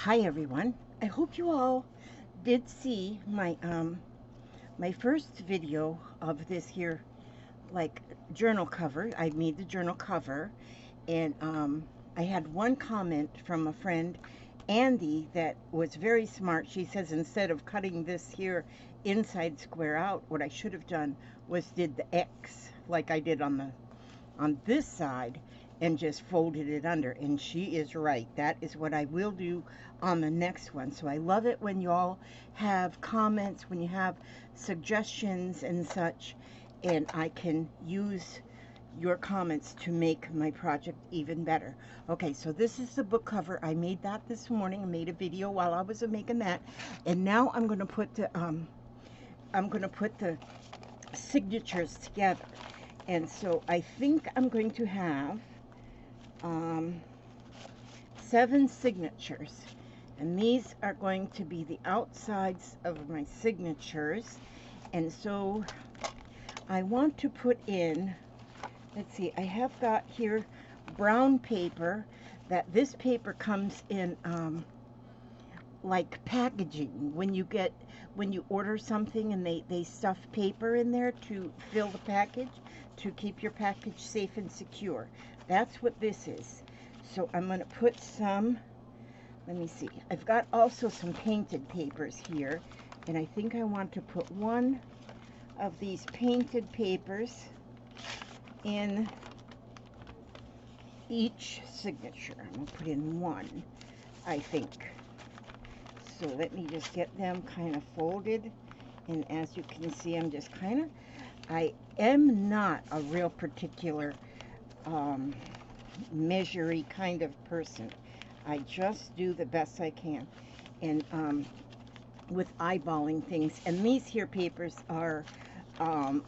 Hi everyone. I hope you all did see my first video of this here like journal cover. I made the journal cover, and I had one comment from a friend, Andy, that was very smart. She says instead of cutting this here inside square out, what I should have done was did the X like I did on this side and just folded it under, and she is right. That is what I will do on the next one. So I love it when you all have comments, when you have suggestions and such, and I can use your comments to make my project even better. Okay, so this is the book cover. I made that this morning. I made a video while I was making that, and now I'm going to put the signatures together. And so I think I'm going to have 7 signatures, and these are going to be the outsides of my signatures. And so I want to put in, let's see, I have got here brown paper. That this paper comes in like packaging. When you order something and they stuff paper in there to fill the package, to keep your package safe and secure. That's what this is. So I'm going to put some, let me see, I've got also some painted papers here, and I think I want to put one of these painted papers in each signature. I'm going to put in one, I think. So let me just get them kind of folded, and as you can see, I'm just kind of, I am not a real particular measury kind of person. I just do the best I can, and with eyeballing things. And these here papers are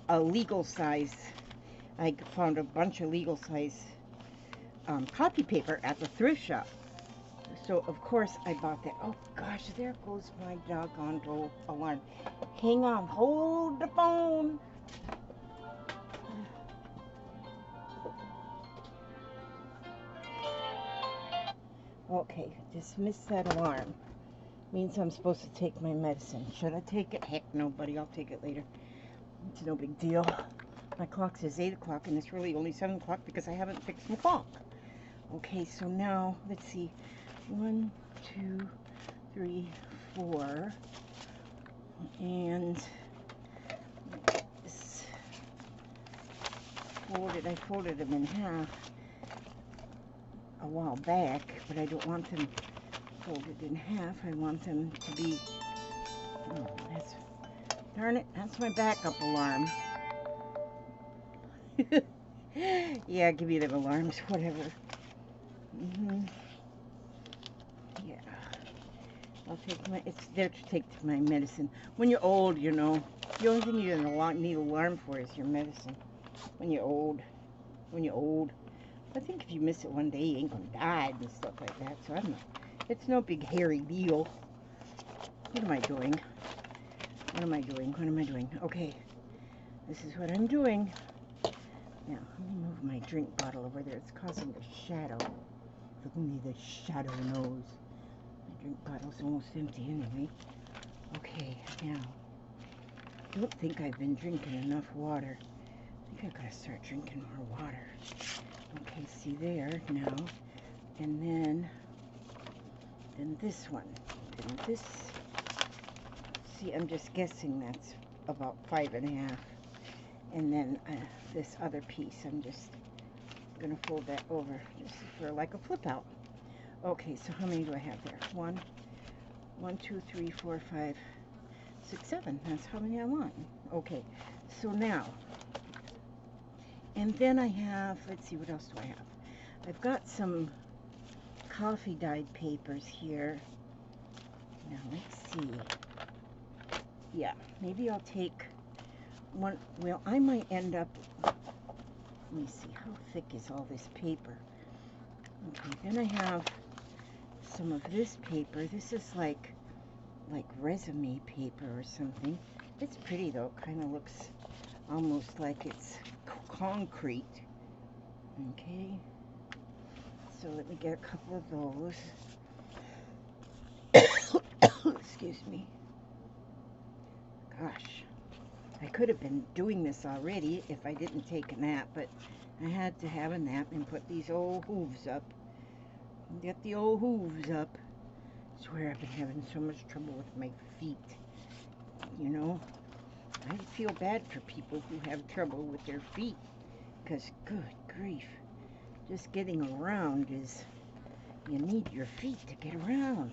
a legal size. I found a bunch of legal size copy paper at the thrift shop. So of course I bought that. Oh gosh, there goes my doggone alarm. Hang on, hold the phone. Okay, dismiss that alarm. Means I'm supposed to take my medicine. Should I take it? Heck no, buddy, I'll take it later. It's no big deal. My clock says 8 o'clock, and it's really only 7 o'clock because I haven't fixed my clock. Okay, so now, let's see. 1, 2, 3, 4. And this I folded them in half a while back, but I don't want them folded in half. I want them to be, oh, darn it, that's my backup alarm. Yeah, give me them alarms, whatever. Yeah, I'll take it's there to take to my medicine. When you're old, you know, the only thing you need an alarm for is your medicine. When you're old. I think if you miss it one day, you ain't gonna die and stuff like that. So it's no big hairy deal. What am I doing? Okay, this is what I'm doing. Now, let me move my drink bottle over there. It's causing a shadow. Look at me, the shadow nose. My drink bottle's almost empty anyway. Okay, now, I don't think I've been drinking enough water. I think I gotta start drinking more water. Okay, see there now. And then this one. And this, see, I'm just guessing that's about 5.5. And then this other piece, I'm just gonna fold that over just for like a flip out. Okay, so how many do I have there? 1, 2, 3, 4, 5, 6, 7. That's how many I want. Okay, so now, and then I have, let's see, what else do I have? I've got some coffee dyed papers here. Now let's see. Yeah, maybe I'll take one. Well, I might end up, let me see, how thick is all this paper? Okay, then I have some of this paper. This is like resume paper or something. It's pretty though. It kind of looks almost like it's concrete. Okay, so let me get a couple of those. Excuse me. Gosh, I could have been doing this already if I didn't take a nap, but I had to have a nap and put these old hooves up. Get the old hooves up. I swear I've been having so much trouble with my feet. You know, I feel bad for people who have trouble with their feet, because good grief, just getting around is, you need your feet to get around.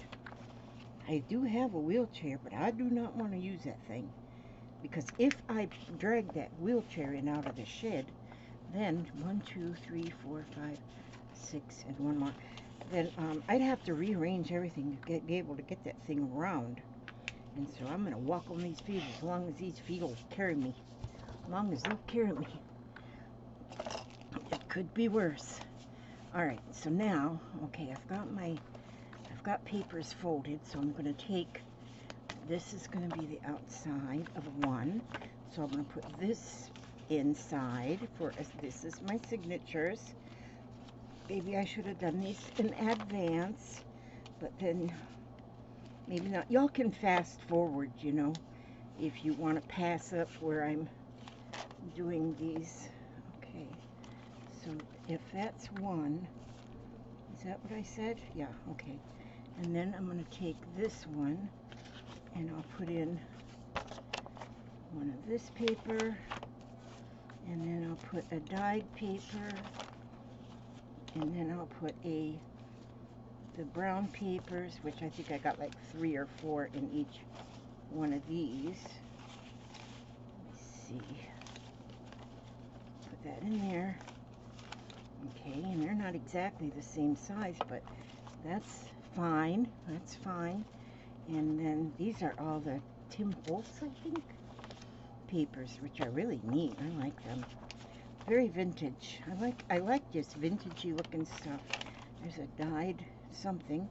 I do have a wheelchair, but I do not want to use that thing, because if I drag that wheelchair in out of the shed, then 1, 2, 3, 4, 5, 6, and one more, then I'd have to rearrange everything to be able to get that thing around. And so I'm going to walk on these feet as long as these feet will carry me. As long as they'll carry me. It could be worse. Alright, so now, okay, I've got papers folded, so I'm going to take, this is going to be the outside of one. So I'm going to put this inside for, this is my signatures. Maybe I should have done these in advance, but then maybe not. Y'all can fast forward, you know, if you want to pass up where I'm doing these. Okay, so if that's one, is that what I said? Yeah, okay. And then I'm going to take this one and I'll put in one of this paper, and then I'll put a dyed paper, and then I'll put the brown papers, which I think I got like 3 or 4 in each one of these. Let's see. Put that in there. Okay, and they're not exactly the same size, but that's fine. That's fine. And then these are all the Tim Holtz, I think, papers, which are really neat. I like them. Very vintage. I like just vintagey looking stuff. There's a dyed something,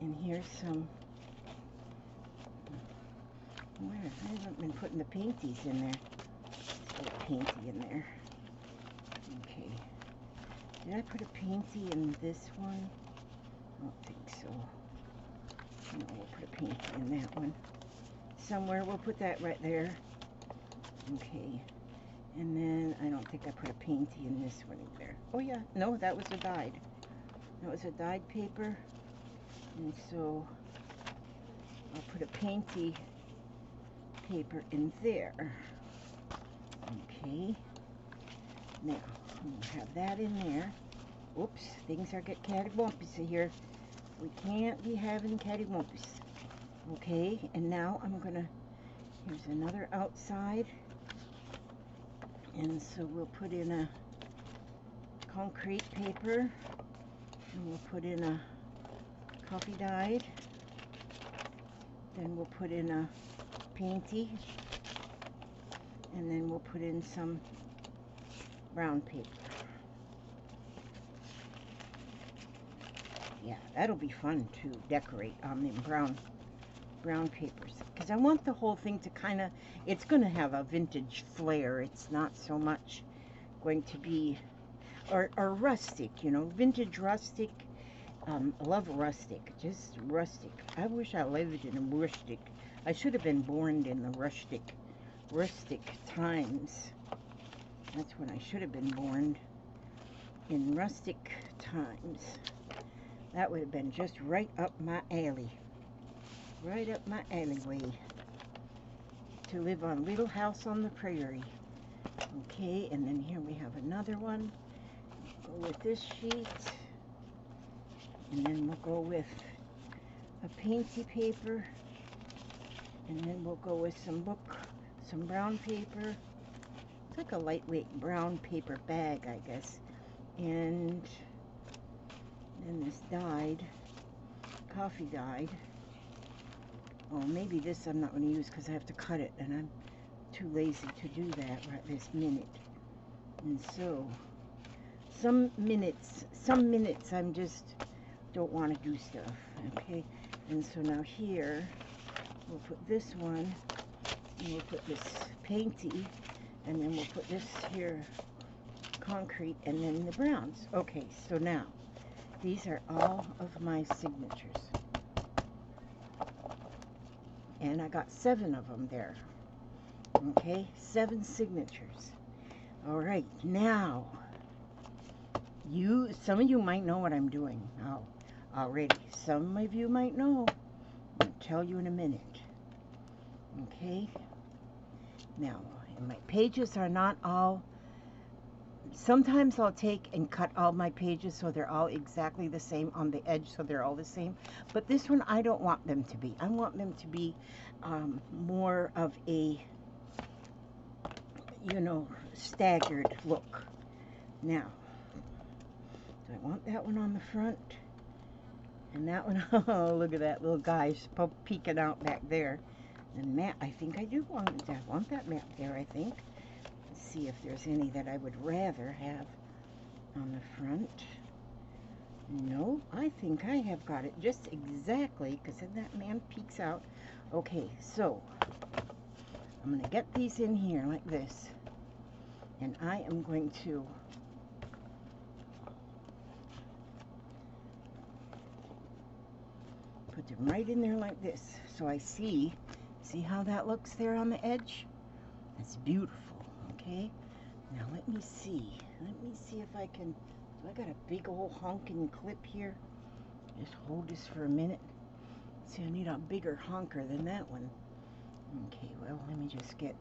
and here's some. Where? I haven't been putting the painties in there. Let's put a painty in there. Okay. Did I put a painty in this one? I don't think so. No, we'll put a painty in that one. Somewhere we'll put that right there. Okay. And then I don't think I put a painty in this one either. Oh yeah, no, that was a dyed. That was a dyed paper. And so I'll put a painty paper in there. Okay. Now, we'll have that in there. Oops, things are getting cattywampus here. We can't be having cattywampus. Okay, and now I'm gonna, here's another outside. And so we'll put in a concrete paper, and we'll put in a coffee dyed, then we'll put in a painty, and then we'll put in some brown paper. Yeah, that'll be fun to decorate on them brown papers, because I want the whole thing to kind of, it's going to have a vintage flair. It's not so much going to be, or rustic, you know, vintage rustic. I love rustic, just rustic. I wish I lived in a rustic. I should have been born in the rustic times. That's when I should have been born, in rustic times. That would have been just right up my alley. Right up my alleyway. To live on Little House on the Prairie. Okay, and then here we have another one. We'll go with this sheet. And then we'll go with a painty paper. And then we'll go with some brown paper. It's like a lightweight brown paper bag, I guess. And then this dyed, coffee dyed. Oh, maybe this I'm not going to use because I have to cut it, and I'm too lazy to do that right this minute. And so, some minutes I'm just don't want to do stuff, okay? And so now here, we'll put this one, and we'll put this painty, and then we'll put this here, concrete, and then the browns. Okay, so now, these are all of my signatures. and I got 7 of them there. Okay, 7 signatures. All right, now some of you might know what I'm doing now already. Some of you might know. I'll tell you in a minute. Okay, now my pages are not all. Sometimes I'll take and cut all my pages so they're all exactly the same on the edge, so they're all the same. But this one, I don't want them to be. I want them to be more of a, you know, staggered look. Now, so I want that one on the front, and that one, oh, look at that little guy peeking out back there. And map, I think I do want that map there, I think. See if there's any that I would rather have on the front. No, I think I have got it just exactly, because then that man peeks out. Okay, so I'm going to get these in here like this, and I am going to put them right in there like this, so I see how that looks there on the edge? That's beautiful. Okay, now let me see if I can. I got a big old honking clip here. Just hold this for a minute. See, I need a bigger honker than that one. Okay, well, let me just get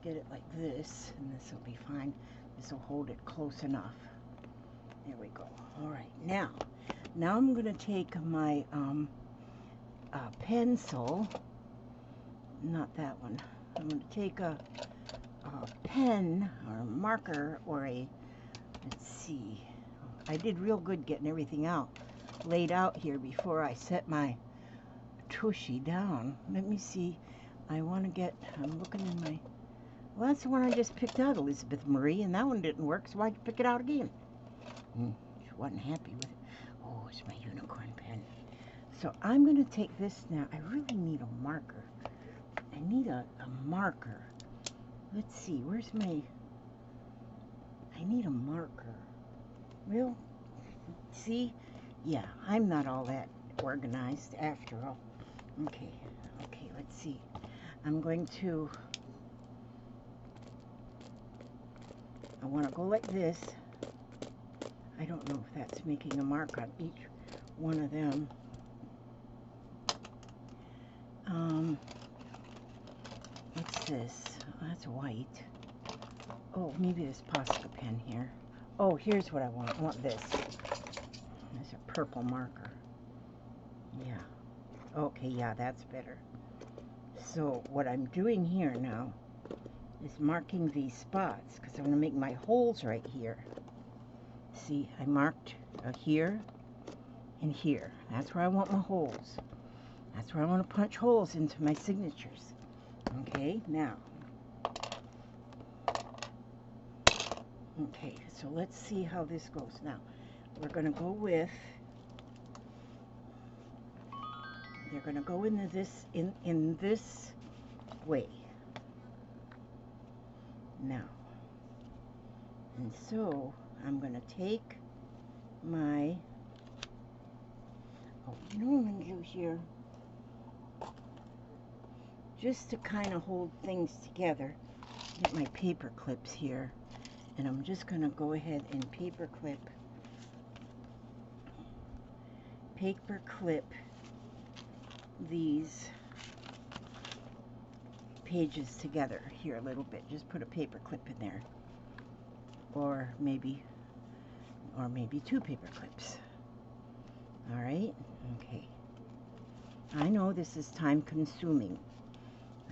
it like this, and this will be fine. This will hold it close enough. There we go. All right, now I'm going to take my pencil, not that one. I'm going to take a pen or a marker or let's see. I did real good getting everything laid out here before I set my tushy down. Let me see. I'm looking in my, well, that's the one I just picked out, Elizabeth Marie, and that one didn't work, so why'd you pick it out again? She wasn't happy with it. Oh, it's my unicorn pen. So I'm going to take this now. I really need a marker. I need a marker. Let's see, where's my, I need a marker. Well, see, yeah, I'm not all that organized after all. Okay, let's see. I'm going to, I want to go like this. I don't know if that's making a mark on each one of them. What's this? Oh, that's white. Oh, maybe this Posca pen here. Oh, here's what I want. I want this. There's a purple marker. Yeah. Okay, yeah, that's better. So what I'm doing here now is marking these spots, because I'm going to make my holes right here. See, I marked here and here. That's where I want my holes. That's where I want to punch holes into my signatures. Okay, now. Okay, so let's see how this goes. Now, we're going to go with, they're going to go into this, in this way. Now, and so I'm going to take my, oh, you know what I'm going to do here? Just to kind of hold things together, get my paper clips here, and I'm just going to go ahead and paper clip these pages together here a little bit. Just put a paper clip in there, or maybe 2 paper clips. All right, okay. I know this is time consuming.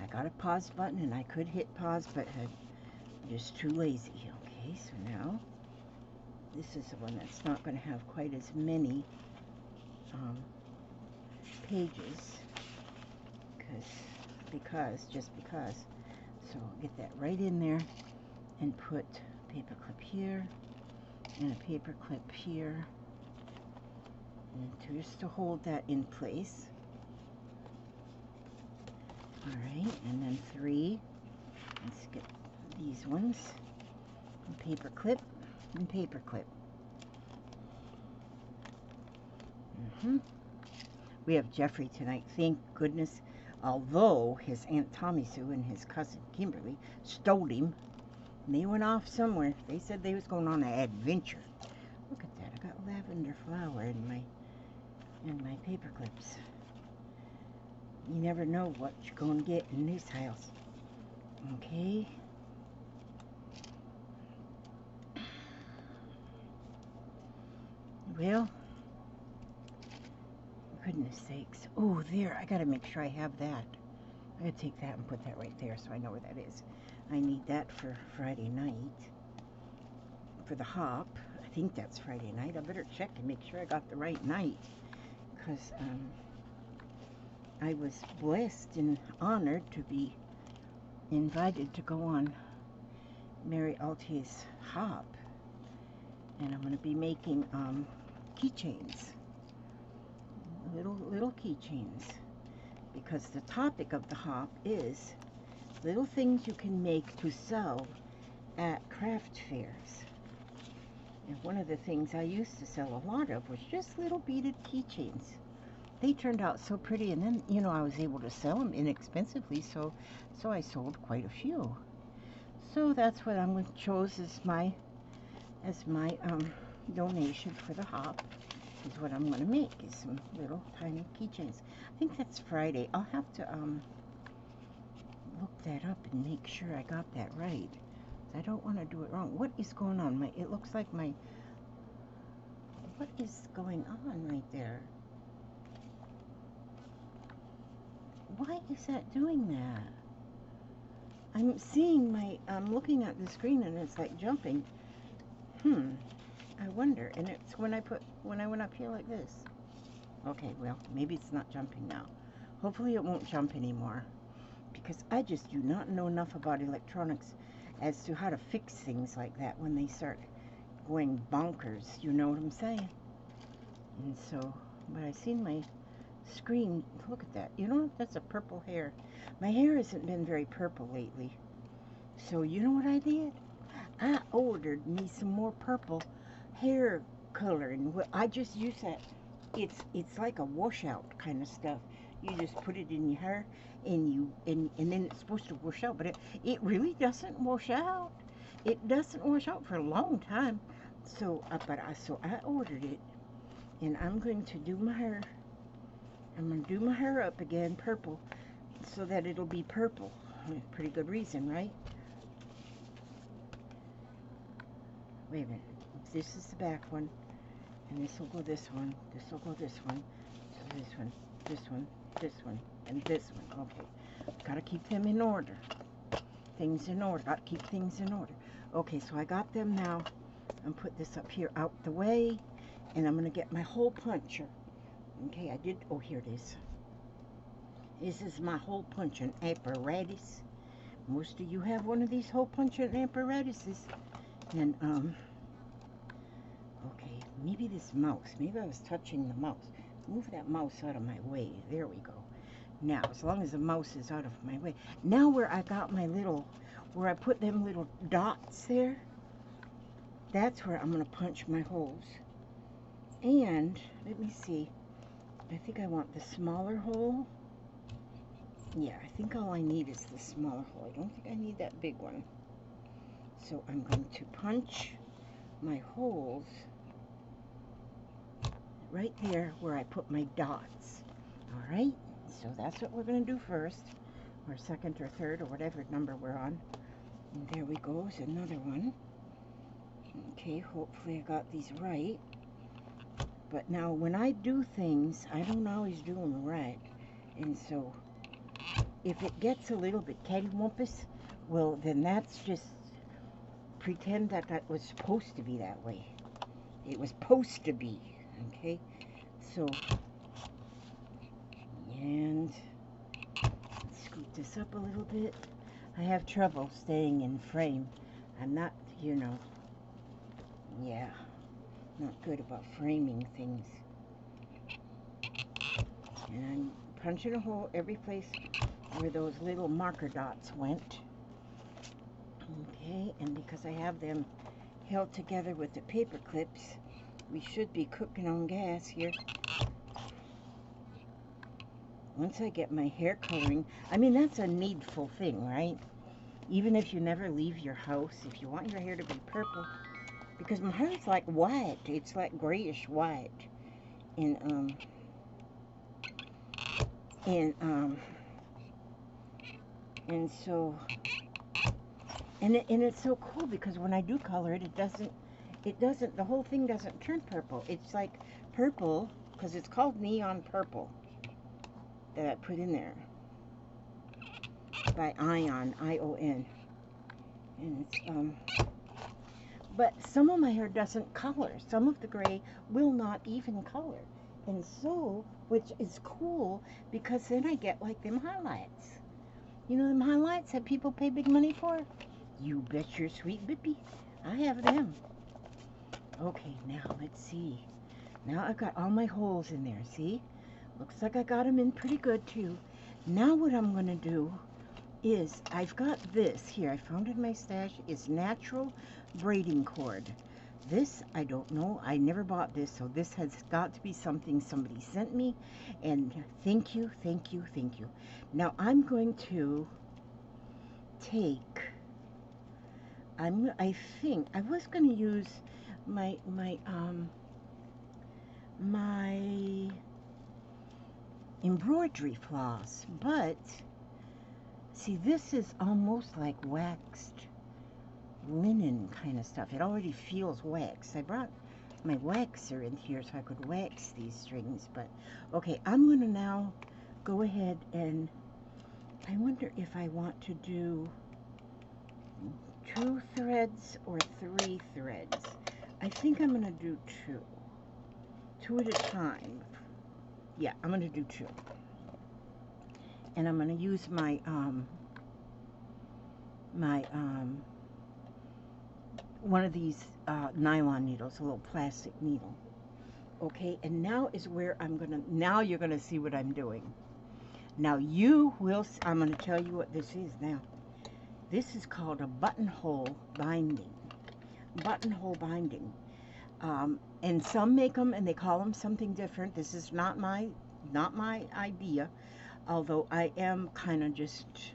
I got a pause button and I could hit pause, but I'm just too lazy. Okay, so now this is the one that's not going to have quite as many pages, just because. So I'll get that right in there and put a paper clip here and a paper clip here, and just to hold that in place. All right, and then 3. Let's get these ones. And paper clip and paper clip. We have Jeffrey tonight. Thank goodness Although his Aunt Tommy Sue and his cousin Kimberly stole him. And they went off somewhere. They said they was going on an adventure. Look at that. I got lavender flower in my paper clips. You never know what you're going to get in this house. Okay. Well, goodness sakes. Oh, there. I got to make sure I have that. I got to take that and put that right there so I know where that is. I need that for Friday night. For the hop. I think that's Friday night. I better check and make sure I got the right night. Because I was blessed and honored to be invited to go on Mary Altier's hop. And I'm going to be making keychains. Little keychains. Because the topic of the hop is little things you can make to sell at craft fairs. And one of the things I used to sell a lot of was just little beaded keychains. They turned out so pretty, and then, you know, I was able to sell them inexpensively, so I sold quite a few. So that's what I'm going to chose as my donation for the hop. Is what I'm going to make, is some little tiny keychains. I think that's Friday. I'll have to look that up and make sure I got that right. I don't want to do it wrong. What is going on? It looks like what is going on right there? Why is that doing that? I'm looking at the screen and it's like jumping. I wonder. And it's when I went up here like this. Okay, well, maybe it's not jumping now. Hopefully it won't jump anymore. Because I just do not know enough about electronics as to how to fix things like that when they start going bonkers. You know what I'm saying? And so, but I seen my screen. Look at that. You know, that's a purple hair. My hair hasn't been very purple lately. So you know what I did? I ordered me some more purple hair color, and I just use that. It's like a washout kind of stuff. You just put it in your hair, and then it's supposed to wash out, but it really doesn't wash out. It doesn't wash out for a long time. So I ordered it, and I'm going to do my hair. I'm going to do my hair up again purple, so that it'll be purple. Pretty good reason, right? Wait a minute. This is the back one, and this will go this one. This will go this one. So this one, this one, this one, and this one. Okay. Gotta keep them in order. Things in order. Gotta keep things in order. Okay, so I got them now. I'm put this up here out the way, and I'm gonna get my hole puncher. Okay, I did. Oh, here it is. This is my hole punching apparatus. Most of you have one of these hole punching apparatuses. And okay, maybe this mouse. Maybe I was touching the mouse. Move that mouse out of my way. There we go. Now, as long as the mouse is out of my way. Now where I got my little, where I put them little dots there, that's where I'm going to punch my holes. And, let me see. I think I want the smaller hole. Yeah, I think all I need is the smaller hole. I don't think I need that big one. So I'm going to punch my holes right there where I put my dots. All right, so that's what we're going to do first, or second or third, or whatever number we're on. And there we go, is another one. Okay, hopefully I got these right. But now when I do things, I don't always do them right. And so if it gets a little bit cattywampus, well, then that's just pretend that that was supposed to be that way. It was supposed to be, okay? So, and scoot this up a little bit. I have trouble staying in frame. I'm not, you know, yeah, not good about framing things. And I'm punching a hole every place where those little marker dots went. Okay, and because I have them held together with the paper clips, we should be cooking on gas here. once I get my hair coloring, I mean, that's a needful thing, right? Even if you never leave your house, if you want your hair to be purple, because my hair is like white, it's like grayish white, and and um, and so, and it's so cool because when I do color it, it doesn't, the whole thing doesn't turn purple. It's like purple, because it's called neon purple, that I put in there by Ion, I-O-N. And it's, but some of my hair doesn't color. Some of the gray will not even color. And so, which is cool, because then I get like them highlights. You know them highlights that people pay big money for? You bet your sweet bippy, I have them. Okay, now let's see. Now I've got all my holes in there, see? Looks like I got them in pretty good too. Now what I'm gonna do is, I've got this here, I found in my stash, is natural braiding cord. This, I don't know, I never bought this, so this has got to be something somebody sent me, and thank you, thank you, thank you. Now I'm going to take, I think, I was going to use my embroidery floss, but see, this is almost like waxed linen kind of stuff. It already feels waxed. I brought my waxer in here so I could wax these strings, but okay, I'm going to now go ahead and I wonder if I want to do 2 threads or 3 threads. I think I'm going to do 2 at a time. Yeah, I'm going to do 2. And I'm going to use my one of these nylon needles, a little plastic needle. Okay, and now is where I'm going to, now you're going to see what I'm doing. Now you will, I'm going to tell you what this is now. This is called a buttonhole binding. Buttonhole binding. And some make them and they call them something different. This is not my idea, although I am kind of just,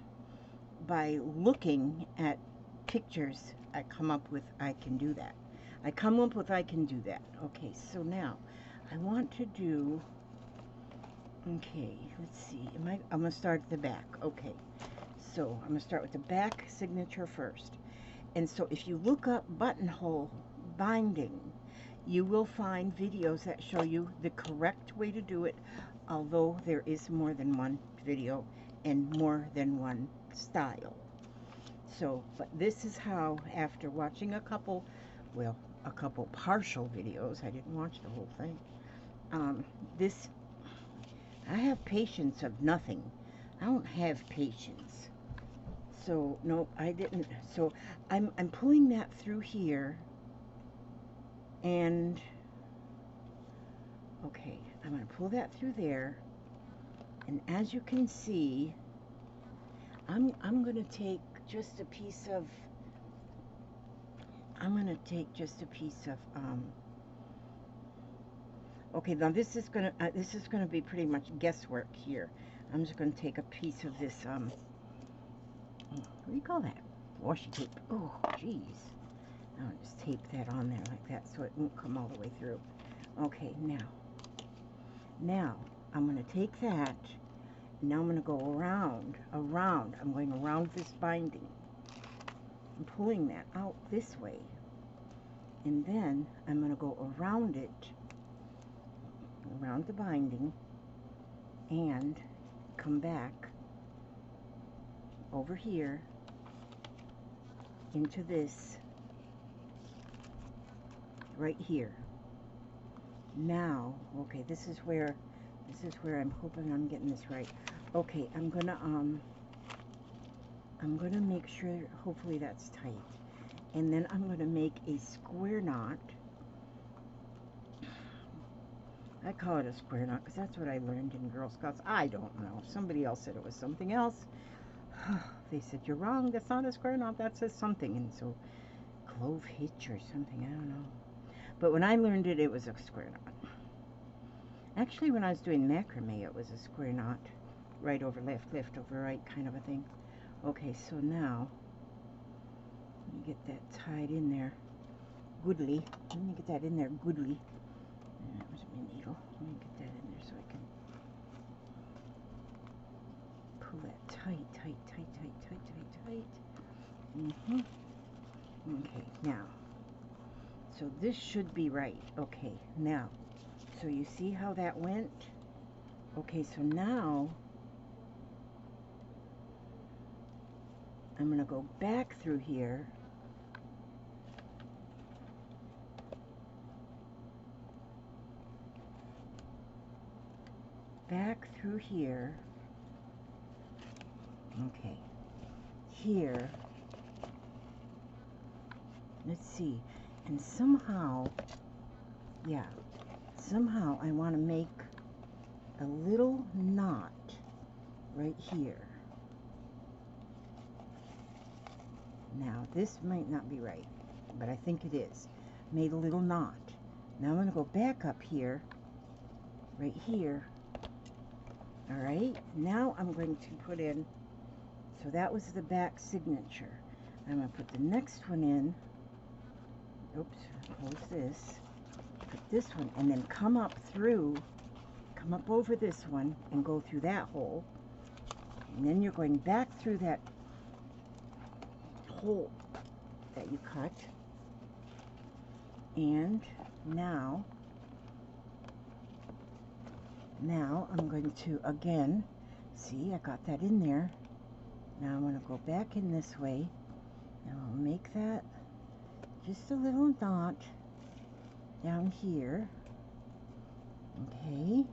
by looking at pictures, I come up with I can do that. I come up with I can do that. Okay, so now I want to do, okay, let's see, I'm going to start at the back. Okay, so I'm going to start with the back signature first. And so if you look up buttonhole binding, you will find videos that show you the correct way to do it, although there is more than one video and more than one style. So, but this is how, after watching a couple partial videos, I didn't watch the whole thing, I have patience of nothing. I don't have patience. So, no, I didn't. So, I'm pulling that through here, and, okay, I'm going to pull that through there, and as you can see, I'm going to take just a piece of, okay, now this is going to be pretty much guesswork here. I'm just going to take a piece of this, what do you call that? Washi tape. Oh, jeez. I'll just tape that on there like that so it won't come all the way through. Okay, now I'm going to take that, and now I'm going to go around. I'm going around this binding. I'm pulling that out this way, and then I'm going to go around it, around the binding, and come back over here into this right here. Now, okay, this is where I'm hoping I'm getting this right. Okay, I'm gonna make sure, hopefully that's tight, and then I'm gonna make a square knot. I call it a square knot because that's what I learned in Girl Scouts. I don't know. Somebody else said it was something else. They said, you're wrong, that's not a square knot, that says something. And so, clove hitch or something, I don't know. But when I learned it, it was a square knot. Actually, when I was doing macrame, it was a square knot. right over left, left over right kind of a thing. Okay, so now, let me get that tied in there goodly. Let me get that in there goodly. Where's my needle? Let me get that in there so I can pull that tight, tight, tight, tight, tight, tight, tight. Okay, now, so this should be right. Okay, now, so you see how that went? Okay, so now, I'm going to go back through here. Back through here. Okay, here. Let's see. And somehow, yeah, somehow I want to make a little knot right here. Now, this might not be right, but I think it is. Made a little knot. Now I'm going to go back up here, right here. All right, now I'm going to put in, so that was the back signature. I'm going to put the next one in. Oops, close this. Put this one, and then come up through, come up over this one, and go through that hole. And then you're going back through that hole that you cut. And now I'm going to, again, see, I got that in there. Now I'm going to go back in this way, and I'll make that just a little knot down here. Okay.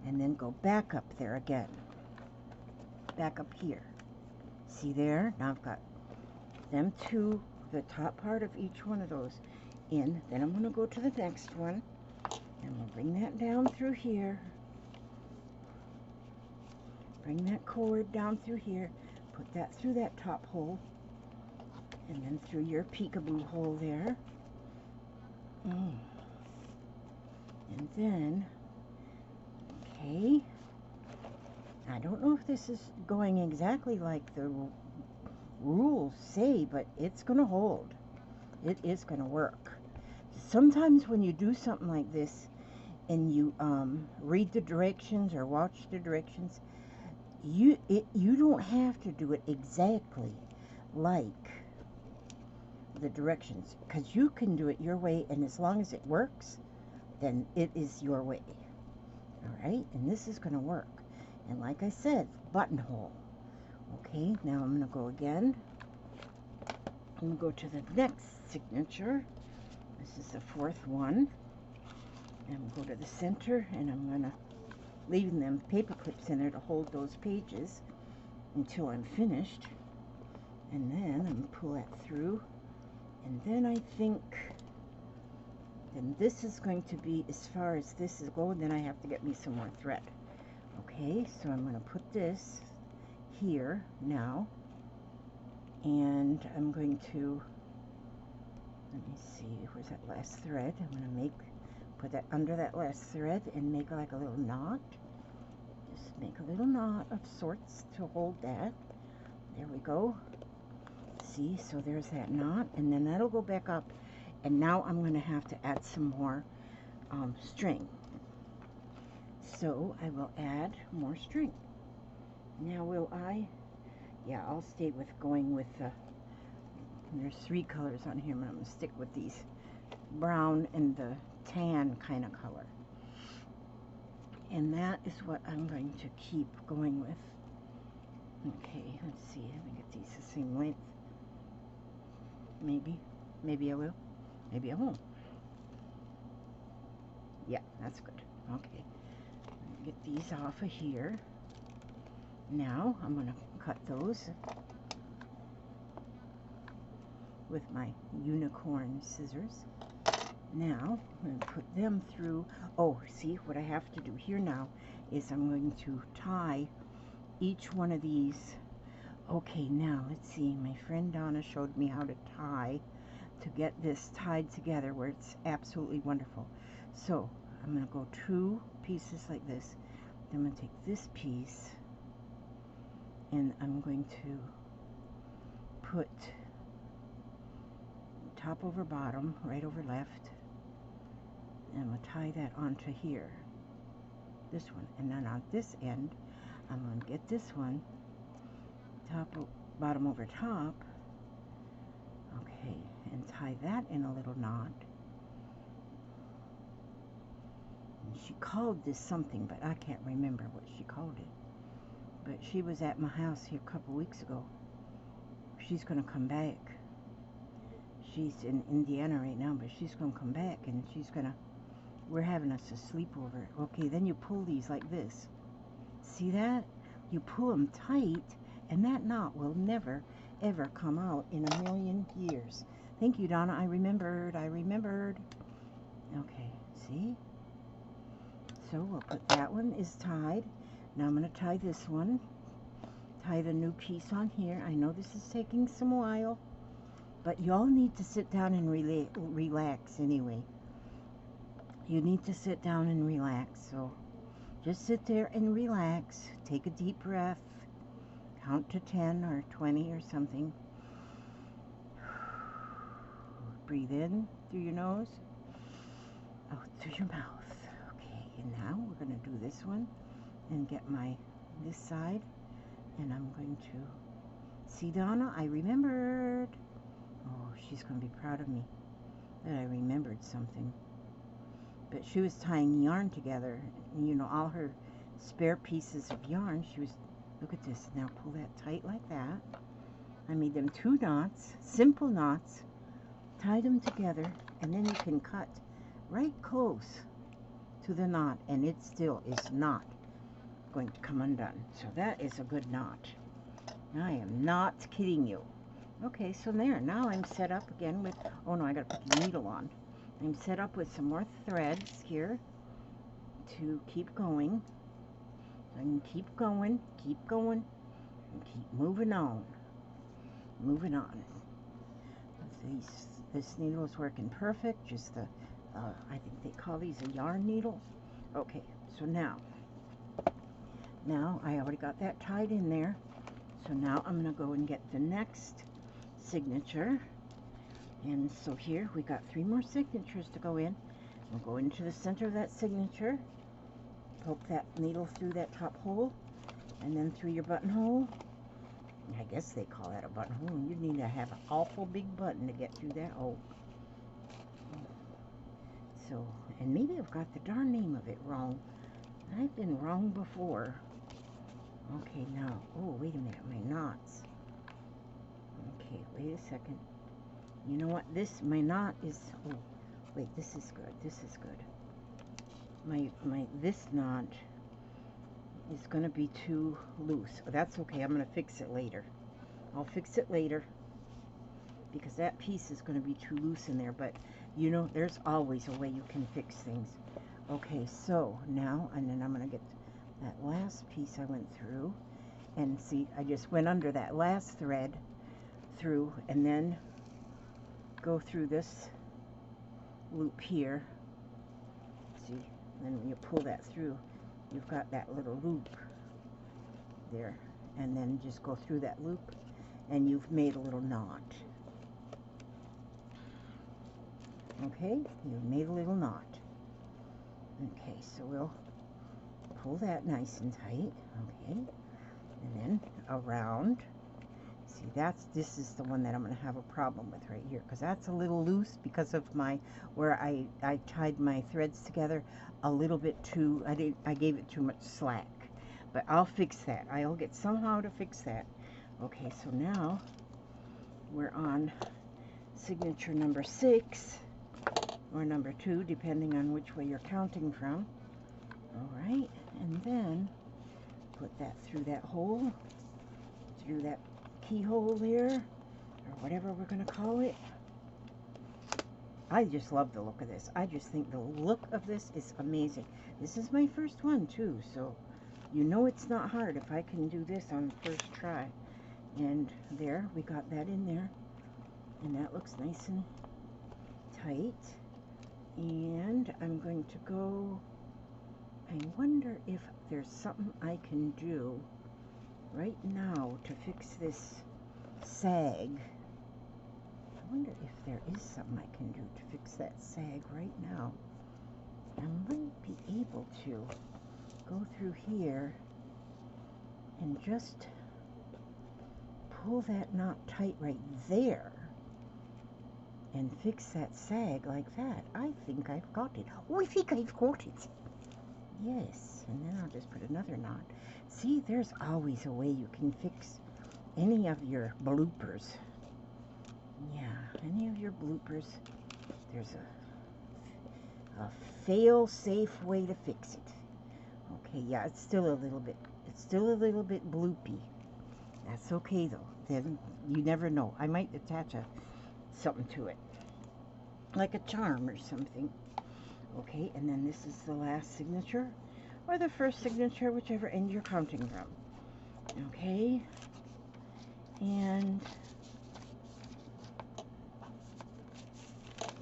And then go back up there again. Back up here. See there? Now I've got them two, the top part of each one of those in. Then I'm going to go to the next one. And we'll bring that down through here. Bring that cord down through here. Put that through that top hole. And then through your peekaboo hole there. And then, okay. I don't know if this is going exactly like the rules say, but it's going to hold. It is going to work. Sometimes when you do something like this and you read the directions or watch the directions, you don't have to do it exactly like the directions, because you can do it your way, and as long as it works, then it is your way. All right, and this is going to work. And like I said, buttonhole. Okay, now I'm going to go again. I'm going to go to the next signature. This is the fourth one. And we'll go to the center, and I'm going to leave them paper clips in there to hold those pages until I'm finished. And then I'm going to pull that through. And then I think, then this is going to be, as far as this is going, then I have to get me some more thread. Okay, so I'm going to put this here now. And I'm going to, let me see, where's that last thread? I'm going to put that under that last thread and make like a little knot. Just make a little knot of sorts to hold that. There we go. See, so there's that knot, and then that'll go back up, and now I'm going to have to add some more string. So I will add more string. Now will I? Yeah, I'll stay with going with there's three colors on here, but I'm going to stick with these brown and the tan kind of color. And that is what I'm going to keep going with. Okay, let's see, let me get these the same length. Maybe I will, maybe I won't. Yeah, that's good. Okay, get these off of here. Now I'm going to cut those with my unicorn scissors. Now I'm going to put them through. Oh, see, what I have to do here now is I'm going to tie each one of these. Okay, now let's see, my friend Donna showed me how to tie, to get this tied together where it's absolutely wonderful. So I'm going to go two pieces like this, I'm going to take this piece and I'm going to put top over bottom, right over left, and we'll tie that onto here, this one, and then on this end I'm going to get this one, bottom over top, okay, and tie that in a little knot. And she called this something, but I can't remember what she called it. But she was at my house here a couple weeks ago. She's going to come back. She's in Indiana right now, but she's going to come back, and we're having us a sleepover. Okay, then you pull these like this. See that? You pull them tight, and that knot will never, ever come out in a million years. Thank you, Donna. I remembered. Okay, see? So we'll put that one is tied. Now I'm going to tie this one. Tie the new piece on here. I know this is taking some while, but y'all need to sit down and relax anyway. You need to sit down and relax. So just sit there and relax. Take a deep breath. Count to 10 or 20 or something. Breathe in through your nose, out through your mouth. Okay, and now we're going to do this one and get this side, and I'm going to see Donna. I remembered. Oh, she's going to be proud of me that I remembered something. But she was tying yarn together, and you know, all her spare pieces of yarn. She was, look at this. Now pull that tight like that. I made them 2 knots, simple knots, tied them together, and then you can cut right close to the knot, and it still is not going to come undone. So that is a good knot. I am not kidding you. Okay, so there. Now I'm set up again with, oh no, I got to put the needle on. I'm set up with some more threads here to keep going. I can keep going, and keep moving on. This needle is working perfect. Just the, I think they call these a yarn needle. Okay, so now I already got that tied in there. So now I'm going to go and get the next signature. And so here we got 3 more signatures to go in. We'll go into the center of that signature, poke that needle through that top hole, and then through your buttonhole. I guess they call that a buttonhole. You need to have an awful big button to get through that hole. So, and maybe I've got the darn name of it wrong. I've been wrong before. Okay, now, oh, wait a minute, my knots. Okay, wait a second. You know what, my knot is, oh, wait, this is good. This knot is going to be too loose. That's okay, I'm going to fix it later. I'll fix it later, because that piece is going to be too loose in there, but you know, there's always a way you can fix things. Okay, so now, and then I'm going to get that last piece I went through, and see, I just went under that last thread through, and then go through this loop here. See, and then when you pull that through, you've got that little loop there, and then just go through that loop, and you've made a little knot. Okay, you've made a little knot. Okay, so we'll pull that nice and tight. Okay, and then around. See, this is the one that I'm going to have a problem with right here, because that's a little loose because of where I tied my threads together a little bit too, I gave it too much slack, but I'll fix that. I'll get somehow to fix that. Okay, so now we're on signature number 6 or number 2, depending on which way you're counting from. All right, and then put that through that hole, through that keyhole there, or whatever we're going to call it. I just love the look of this. I just think the look of this is amazing. This is my first one too, so you know it's not hard if I can do this on the first try. And there, we got that in there, and that looks nice and tight. And I'm going to go I wonder if there's something I can do right now to fix this sag. I wonder if there is something I can do to fix that sag right now. I might be able to go through here and just pull that knot tight right there and fix that sag like that. I think I've got it. Oh, I think I've got it. Yes, and then I'll just put another knot. See, there's always a way you can fix any of your bloopers. Yeah, any of your bloopers, there's a fail-safe way to fix it. Okay, yeah, it's still a little bit bloopy. That's okay though. Then you never know. I might attach something to it, like a charm or something. Okay, and then this is the last signature, or the first signature, whichever end you're counting from. Okay, and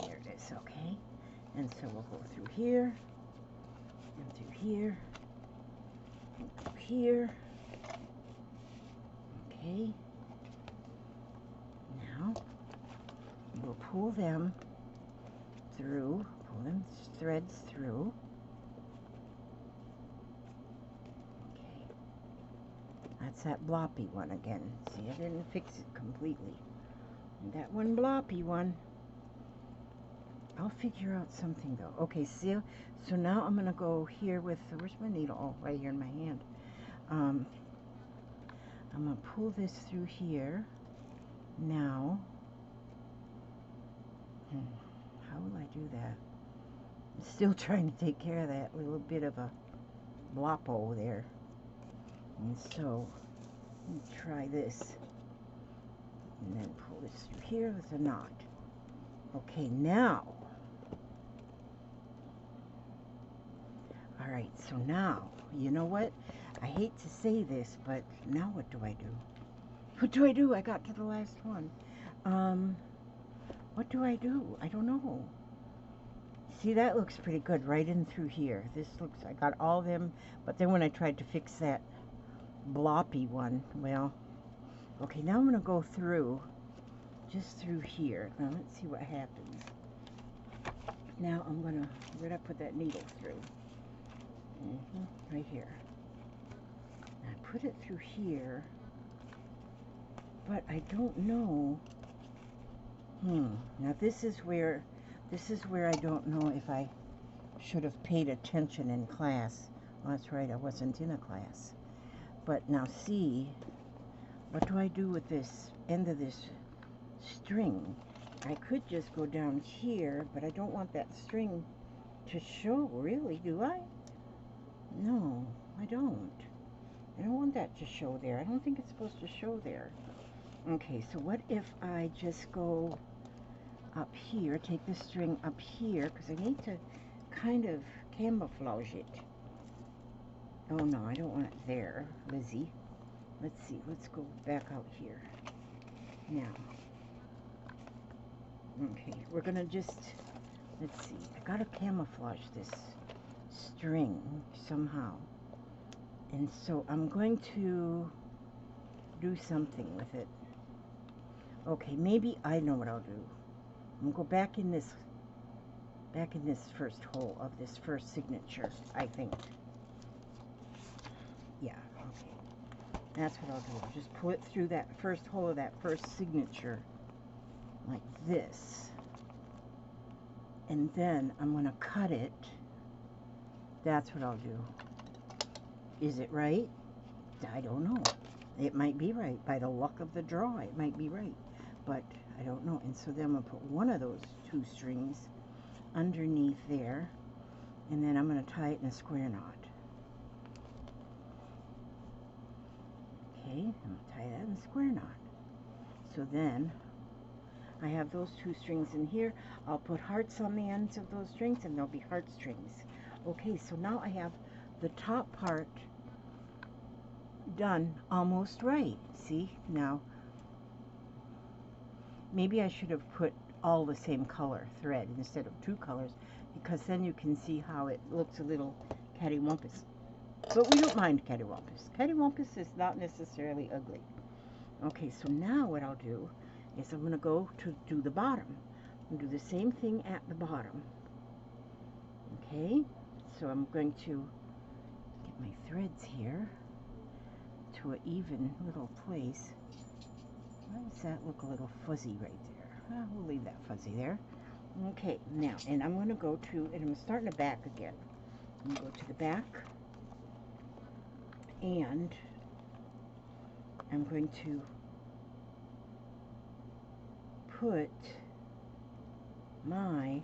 there it is. Okay, and so we'll go through here, and through here, and through here. Okay, now we'll pull them through, pull them threads through. Okay, that's that bloppy one again. See, I didn't fix it completely. And that one bloppy one, I'll figure out something though. Okay, see, so now I'm gonna go here with, where's my needle? Oh, right here in my hand. I'm gonna pull this through here. Now, how will I do that? I'm still trying to take care of that little bit of a bloppo there. And so, let me try this. And then pull this through here with a knot. Okay, now. Alright, so now, you know what? I hate to say this, but now what do I do? What do I do? I got to the last one. What do I do? I don't know. See, that looks pretty good right in through here. This looks, I got all of them, but then when I tried to fix that bloppy one, well, okay, now I'm going to go through, just through here. Now, let's see what happens. Now, I'm going to, where did I put that needle through? Right here. I put it through here, but I don't know. Now this is where I don't know if I should have paid attention in class. Well, that's right, I wasn't in a class. But now see, what do I do with this end of this string? I could just go down here, but I don't want that string to show, really, do I? No, I don't. I don't want that to show there. I don't think it's supposed to show there. Okay, so what if I just go up here, take the string up here, because I need to kind of camouflage it. Oh no, I don't want it there, Lizzie. Let's see, let's go back out here. Now, okay, we're gonna just, let's see, I gotta camouflage this string somehow. And so I'm going to do something with it. Okay, maybe I know what I'll do. I'm gonna go back in this first hole of this first signature, I think. Yeah, okay. That's what I'll do. I'll just pull it through that first hole of that first signature, like this. And then I'm gonna cut it. That's what I'll do. Is it right? I don't know. It might be right. By the luck of the draw, it might be right. But I don't know. And so then I'm going to put one of those two strings underneath there. And then I'm going to tie it in a square knot. Okay, I'm going to tie that in a square knot. So then I have those two strings in here. I'll put hearts on the ends of those strings and they'll be heart strings. Okay, so now I have the top part done almost right. See, now maybe I should have put all the same color thread instead of two colors, because then you can see how it looks a little cattywampus. But we don't mind cattywampus. Cattywampus is not necessarily ugly. Okay, so now what I'll do is I'm going to go to do the bottom. I'm going to do the same thing at the bottom. Okay, so I'm going to get my threads here to an even little place. Why does that look a little fuzzy right there? Well, we'll leave that fuzzy there. Okay, now, and I'm going to go to, and I'm starting the back again. I'm going to go to the back, and I'm going to put my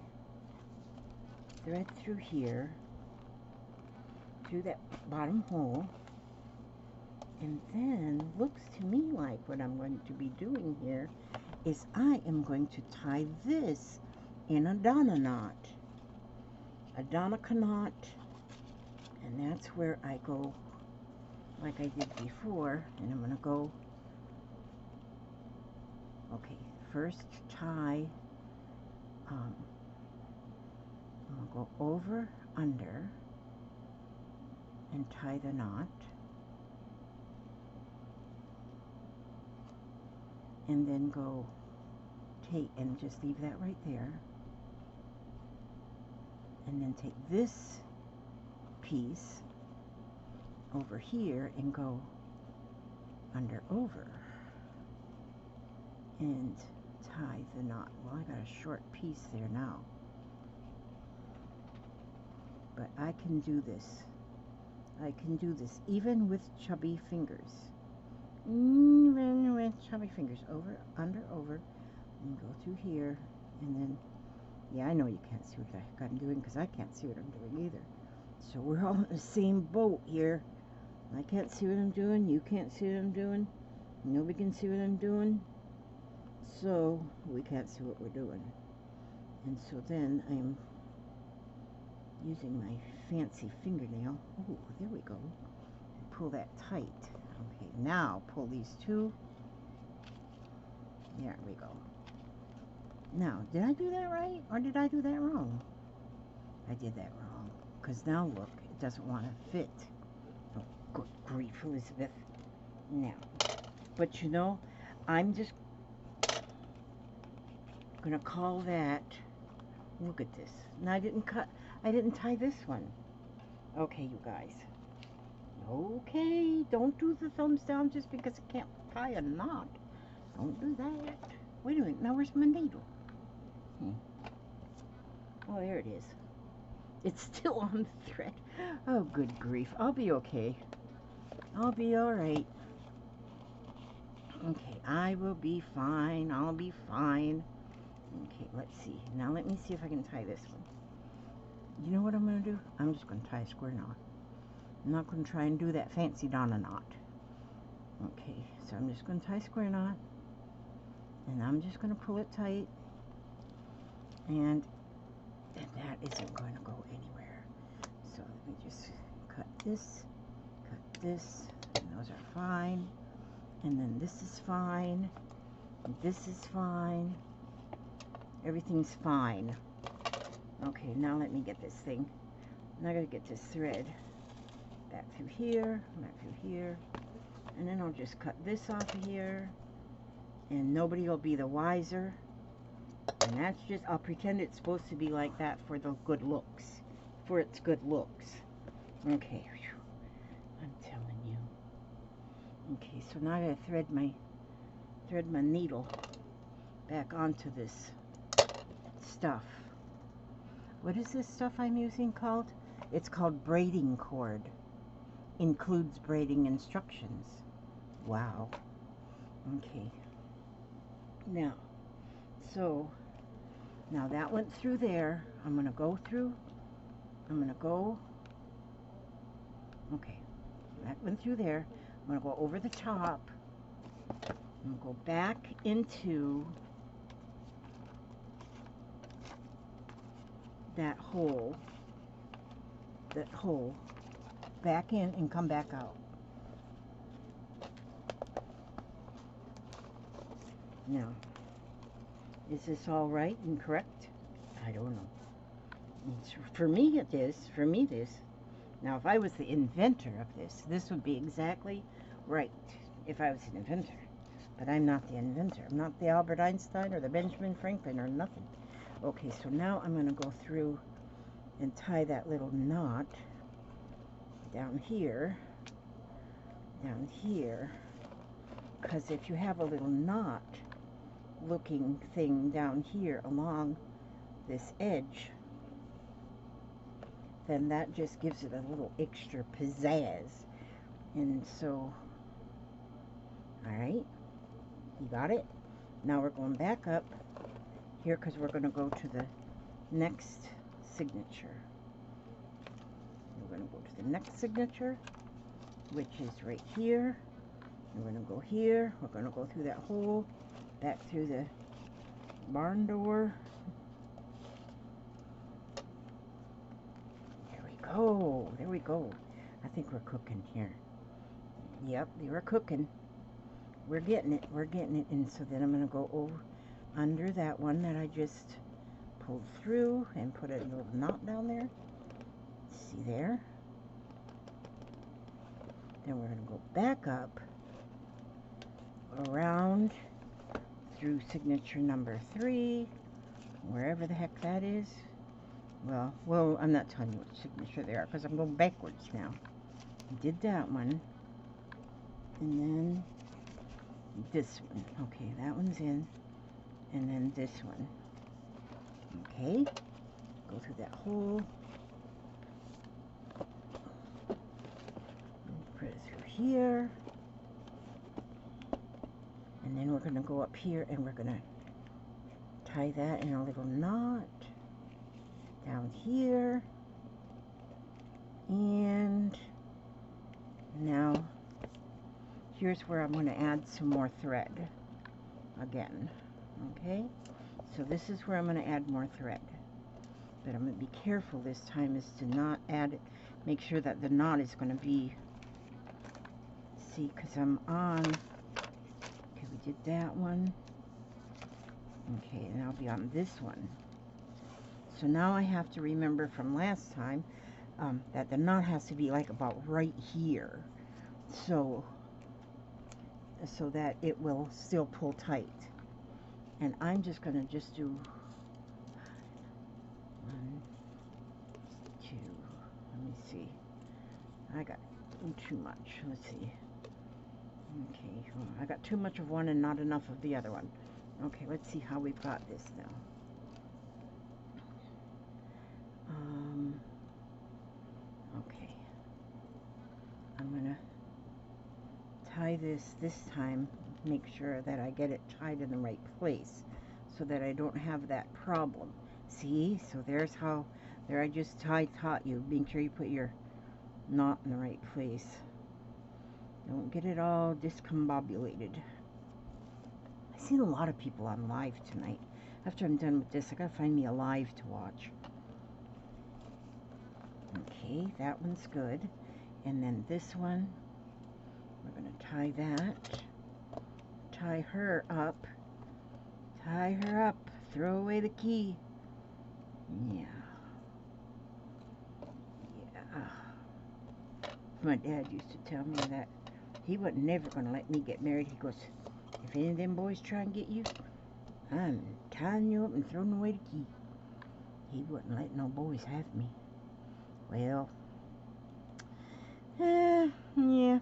thread through here, through that bottom hole, and then looks to me like what I'm going to be doing here is I am going to tie this in a Donna knot, a Donica knot, and that's where I go like I did before, and I'm going to go, okay, first tie, I'm going to go over, under, and tie the knot, and then go take, and just leave that right there, and then take this piece over here and go under, over, and tie the knot. Well, I got a short piece there now, but I can do this. I can do this even with chubby fingers. Even with chubby fingers. Over, under, over, and go through here, and then, yeah, I know you can't see what the heck I'm doing, because I can't see what I'm doing either. So we're all in the same boat here. I can't see what I'm doing, you can't see what I'm doing, nobody can see what I'm doing, so we can't see what we're doing. And so then I'm using my fancy fingernail. Oh, there we go. Pull that tight. Okay, now pull these two. There we go. Now, did I do that right, or did I do that wrong? I did that wrong, because now look, it doesn't want to fit. Oh, good grief, Elizabeth. Now, but you know, I'm just gonna call that, look at this. Now I didn't tie this one. Okay, you guys. Okay, don't do the thumbs down just because I can't tie a knot. Don't do that. Wait a minute, now where's my needle? Oh, there it is. It's still on the thread. Oh, good grief. I'll be okay. I'll be alright. Okay, I will be fine. I'll be fine. Okay, let's see. Now let me see if I can tie this one. You know what I'm going to do? I'm just going to tie a square knot. I'm not going to try and do that fancy Donna knot. Okay, so I'm just going to tie a square knot. And I'm just going to pull it tight. And that isn't going to go anywhere. So let me just cut this, and those are fine. And then this is fine. And this is fine. Everything's fine. Okay, now let me get this thing. Now I gotta get this thread back through here, and then I'll just cut this off of here, and nobody will be the wiser. And that's just, I'll pretend it's supposed to be like that for the good looks, for its good looks. Okay, I'm telling you. Okay, so now I gotta thread my needle back onto this stuff. What is this stuff I'm using called? It's called Braiding Cord. Includes braiding instructions. Wow. Okay. Now, so, now that went through there. I'm going to go through. Okay. That went through there. I'm going to go over the top. I'm going to go back into that hole, back in and come back out. Now, is this all right and correct? I don't know. For me it is. For me it is. Now, if I was the inventor of this, this would be exactly right if I was an inventor. But I'm not the inventor. I'm not the Albert Einstein or the Benjamin Franklin or nothing. Okay, so now I'm going to go through and tie that little knot down here, because if you have a little knot looking thing down here along this edge, then that just gives it a little extra pizzazz. And so, alright, you got it? Now we're going back up here because we're going to go to the next signature. We're going to go to the next signature, which is right here. We're going to go here. We're going to go through that hole, back through the barn door. There we go. There we go. I think we're cooking here. Yep, we're cooking. We're getting it. We're getting it. And so then I'm going to go over under that one that I just pulled through and put a little knot down there. See there? Then we're going to go back up around through signature number 3, wherever the heck that is. Well, I'm not telling you which signature they are because I'm going backwards now. I did that one, and then this one. Okay, that one's in, and then this one. Okay, go through that hole, and put it through here, and then we're going to go up here and we're going to tie that in a little knot down here. And now here's where I'm going to add some more thread again. Okay, so this is where I'm going to add more thread, but I'm going to be careful this time is to not add it. Make sure that the knot is going to be, see, because I'm on, okay, we did that one. Okay, and I'll be on this one. So now I have to remember from last time that the knot has to be like about right here, so that it will still pull tight. And I'm just going to just do 1, 2, let me see, I got too much, let's see, okay, well, I got too much of one and not enough of the other one. Okay, let's see how we've got this now. Okay, I'm going to tie this time, make sure that I get it tied in the right place so that I don't have that problem. See, so there's how, there I just taught you, make sure you put your knot in the right place. Don't get it all discombobulated. I've seen a lot of people on live tonight. After I'm done with this, I gotta find me a live to watch. Okay, that one's good. And then this one, we're going to tie that, tie her up, throw away the key. Yeah. My dad used to tell me that he wasn't never going to let me get married. He goes, if any of them boys try and get you, I'm tying you up and throwing away the key. He wouldn't let no boys have me. Well, yeah.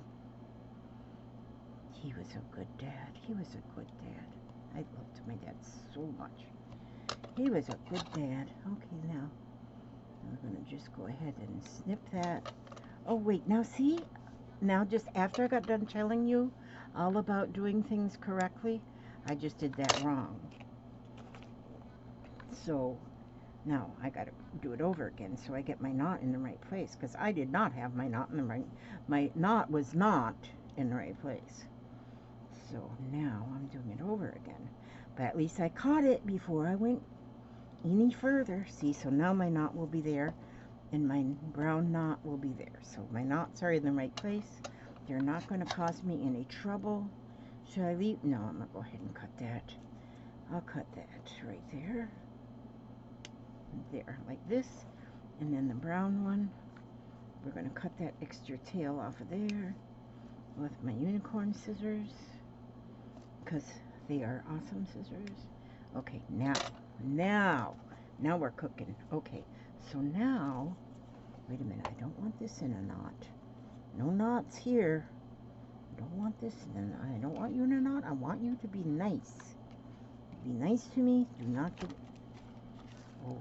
He was a good dad. He was a good dad. I loved my dad so much. He was a good dad. Okay, now we're going to just go ahead and snip that. Oh, wait. Now, see? Now, just after I got done telling you all about doing things correctly, I just did that wrong. So now I got to do it over again so I get my knot in the right place, because I did not have my knot in the right, my knot was not in the right place. So now I'm doing it over again, but at least I caught it before I went any further. See, so now my knot will be there and my brown knot will be there. So my knots are in the right place. They're not going to cause me any trouble. Should I leave? No, I'm going to go ahead and cut that. I'll cut that right there. There, like this. And then the brown one we're going to cut that extra tail off of there with my unicorn scissors, because they are awesome scissors. Okay, now we're cooking. Okay, so now, wait a minute, I don't want this in a knot. No knots here. I don't want this in a knot. I don't want you in a knot. I want you to be nice. Be nice to me. Do not get... Oh.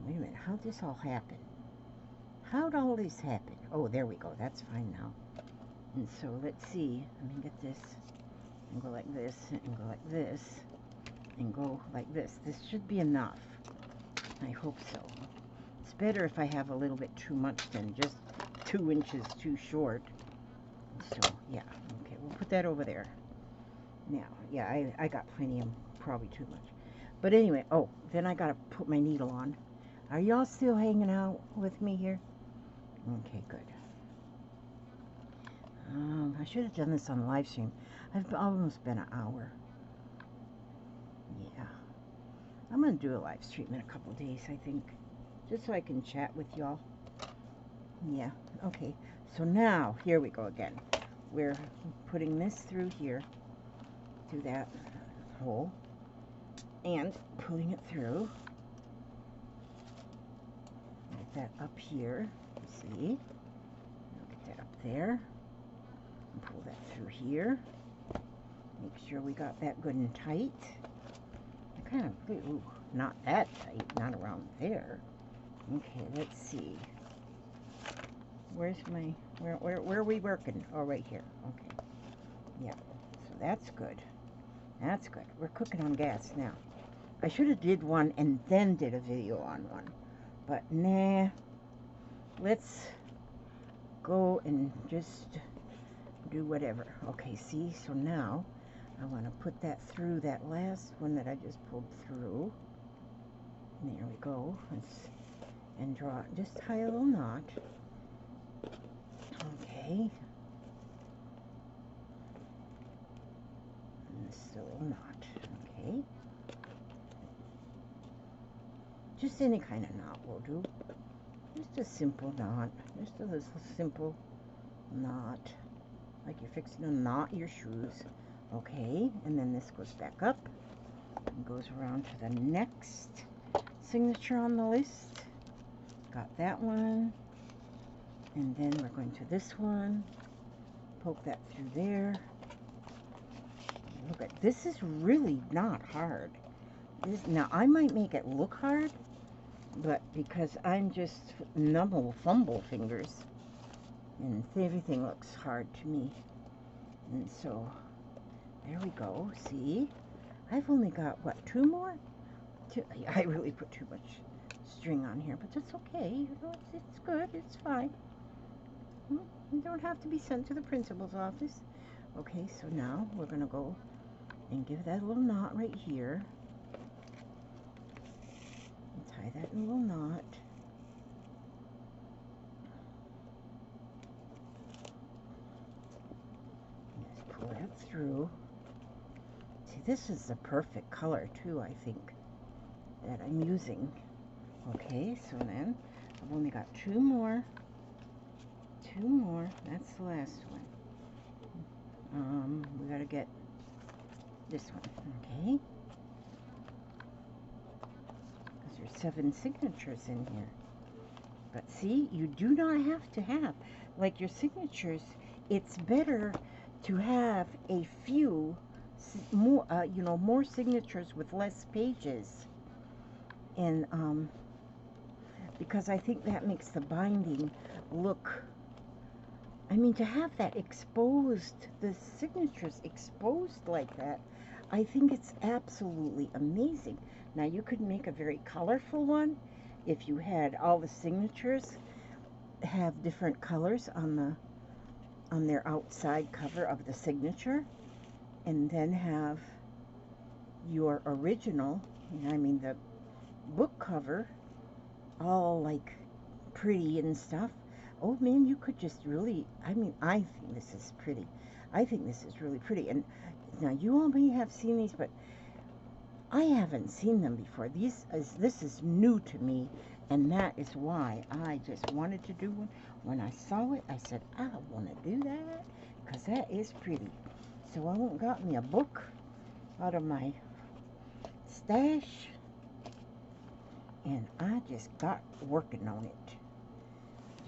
Wait a minute, how'd this all happen? How'd all this happen? Oh, there we go. That's fine now. And so let's see. Let me get this. And go like this. And go like this. And go like this. This should be enough. I hope so. It's better if I have a little bit too much than just 2 inches too short. So, yeah. Okay, we'll put that over there. Now, yeah, I got plenty of, probably too much. But anyway, oh, then I got to put my needle on. Are y'all still hanging out with me here? Okay, good. I should have done this on live stream. I've almost been an hour. Yeah. I'm going to do a live stream in a couple of days, I think. Just so I can chat with y'all. Yeah, okay. So now, here we go again. We're putting this through here, through that hole, and pulling it through. Get that up here, see? Get that up there, and pull that through here. Make sure we got that good and tight. I kind of, ooh, not that tight, not around there. Okay, let's see. Where's my, where are we working? Oh, right here. Okay. Yeah. So that's good. That's good. We're cooking on gas now. I should have did one and then did a video on one. But nah. Let's go and just do whatever. Okay, see? So now I want to put that through that last one that I just pulled through. And there we go. And draw, just tie a little knot. Okay. And just a little knot. Okay. Just any kind of knot will do. Just a simple knot. Just a little simple knot. Like you're fixing to knot your shoes. Okay. And then this goes back up. And goes around to the next signature on the list. Got that one. And then we're going to this one. Poke that through there. Look at this, is really not hard. Now I might make it look hard, but because I'm just numble fumble fingers, and everything looks hard to me. And so there we go. See, I've only got what, 2 more? I really put too much string on here, but that's okay. You know, it's good. It's fine. You don't have to be sent to the principal's office. Okay, so now we're going to go and give that a little knot right here. And tie that in a little knot. Just pull that through. See, this is the perfect color too, I think, that I'm using. Okay, so then I've only got 2 more. 2 more. That's the last one. We gotta get this one, okay? Because there's 7 signatures in here. But see, you do not have to have, like your signatures, it's better to have a few more, you know, more signatures with less pages. And, because I think that makes the binding look, I mean, to have that exposed, the signatures exposed like that, I think it's absolutely amazing. Now, you could make a very colorful one if you had all the signatures have different colors on their outside cover of the signature, and then have your original, I mean the book cover, all like pretty and stuff. Oh man, you could just really, I mean, I think this is pretty. I think this is really pretty. And now you all may have seen these, but I haven't seen them before. This is new to me, And that is why I just wanted to do one. When I saw it, I said, I want to do that because that is pretty. So I went and got me a book out of my stash, and I just got working on it.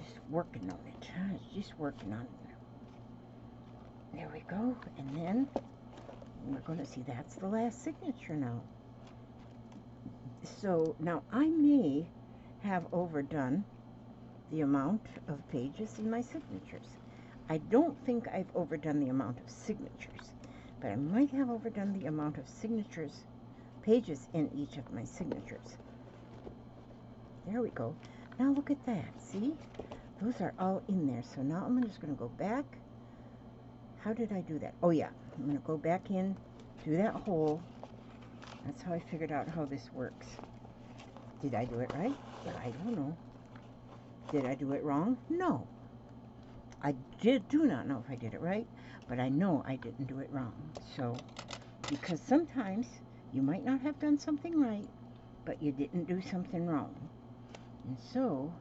Just working on it. I was just working on it. There we go. And then we're going to see that's the last signature now. So now I may have overdone the amount of pages in my signatures. I don't think I've overdone the amount of signatures, but I might have overdone the amount of signatures, pages in each of my signatures. There we go. Now look at that. See? Those are all in there. So now I'm just going to go back. How did I do that? Oh yeah, I'm going to go back in, do that hole. That's how I figured out how this works. Did I do it right? I don't know. Did I do it wrong? No. I do not know if I did it right, but I know I didn't do it wrong. So, because sometimes you might not have done something right, but you didn't do something wrong. And so,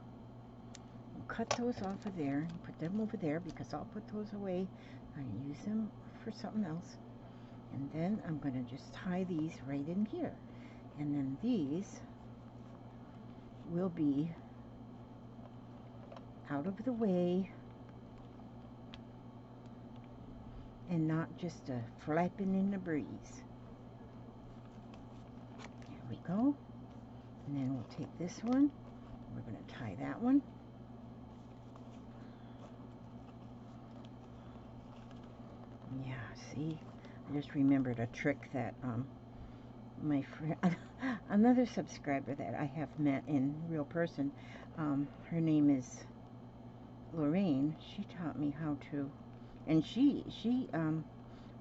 I'll cut those off of there and put them over there because I'll put those away and use them for something else. And then I'm going to just tie these right in here. And then these will be out of the way and not just a flapping in the breeze. There we go. And then we'll take this one. We're going to tie that one. Yeah, see? I just remembered a trick that my friend, another subscriber that I have met in real person, her name is Lorraine. She taught me how to, and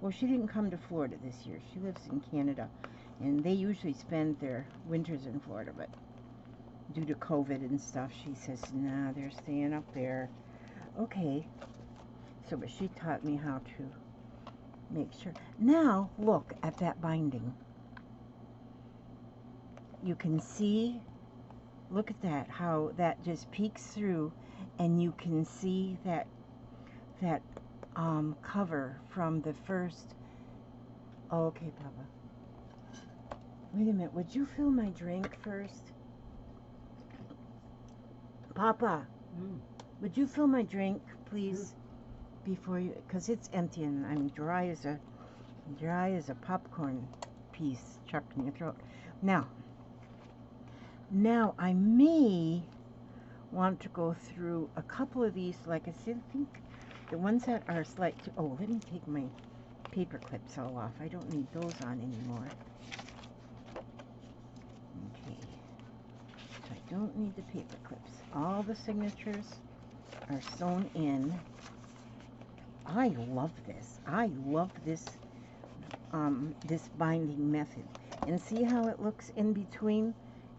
well, she didn't come to Florida this year. She lives in Canada, and they usually spend their winters in Florida, but due to COVID and stuff, she says, nah, they're staying up there. Okay, so, but she taught me how to make sure. Now, look at that binding. You can see, look at that, how that just peeks through, and you can see that cover from the first. Oh, okay, Papa. Wait a minute, would you fill my drink first? Papa, would you fill my drink, please? Before you, because it's empty and I'm dry as a popcorn piece chucked in your throat. Now I may want to go through a couple of these, like I said, I think the ones that are slightly, oh, let me take my paper clips all off. I don't need those on anymore. Okay, so I don't need the paper clips. All the signatures are sewn in. I love this. I love this this binding method. And see how it looks in between,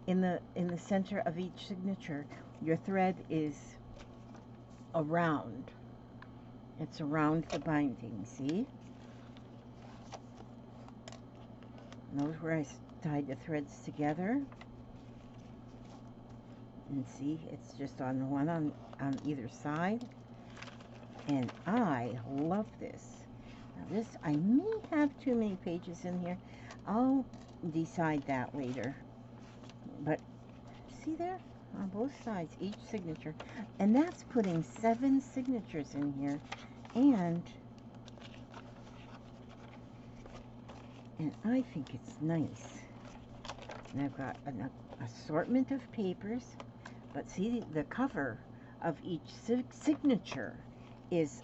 in the center of each signature. Your thread is around. It's around the binding. See? Notice where I tied the threads together. And see, it's just on one on either side. And I love this. Now this, I may have too many pages in here. I'll decide that later. But see there? On both sides, each signature. And that's putting 7 signatures in here. And I think it's nice. And I've got an assortment of papers. But see, the cover of each signature is,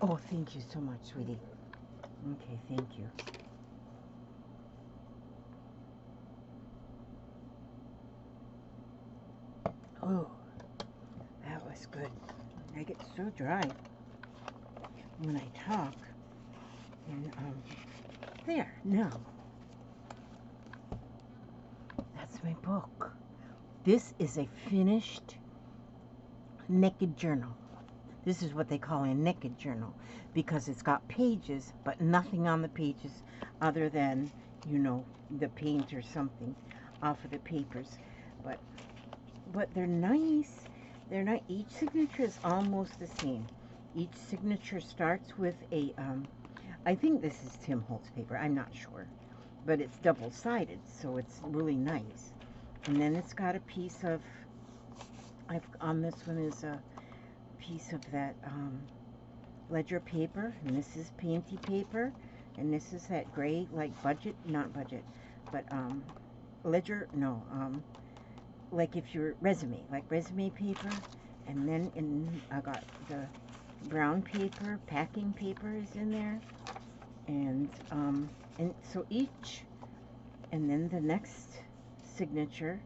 oh, thank you so much, sweetie. Okay, thank you. Oh, that was good. I get so dry when I talk. And, there, now. That's my book. This is a finished naked journal. This is what they call a naked journal because it's got pages, but nothing on the pages other than, you know, the paint or something. off of the papers, but they're nice. They're not. Each signature is almost the same. Each signature starts with a I think this is Tim Holtz paper. I'm not sure, but it's double-sided, so it's really nice. And then it's got a piece of, on this one is a piece of that ledger paper, and this is painty paper, and this is that gray, like not budget, but ledger, no, like if you're resume, like resume paper. And then I got the brown paper, packing paper is in there, and so each, and then the next signature,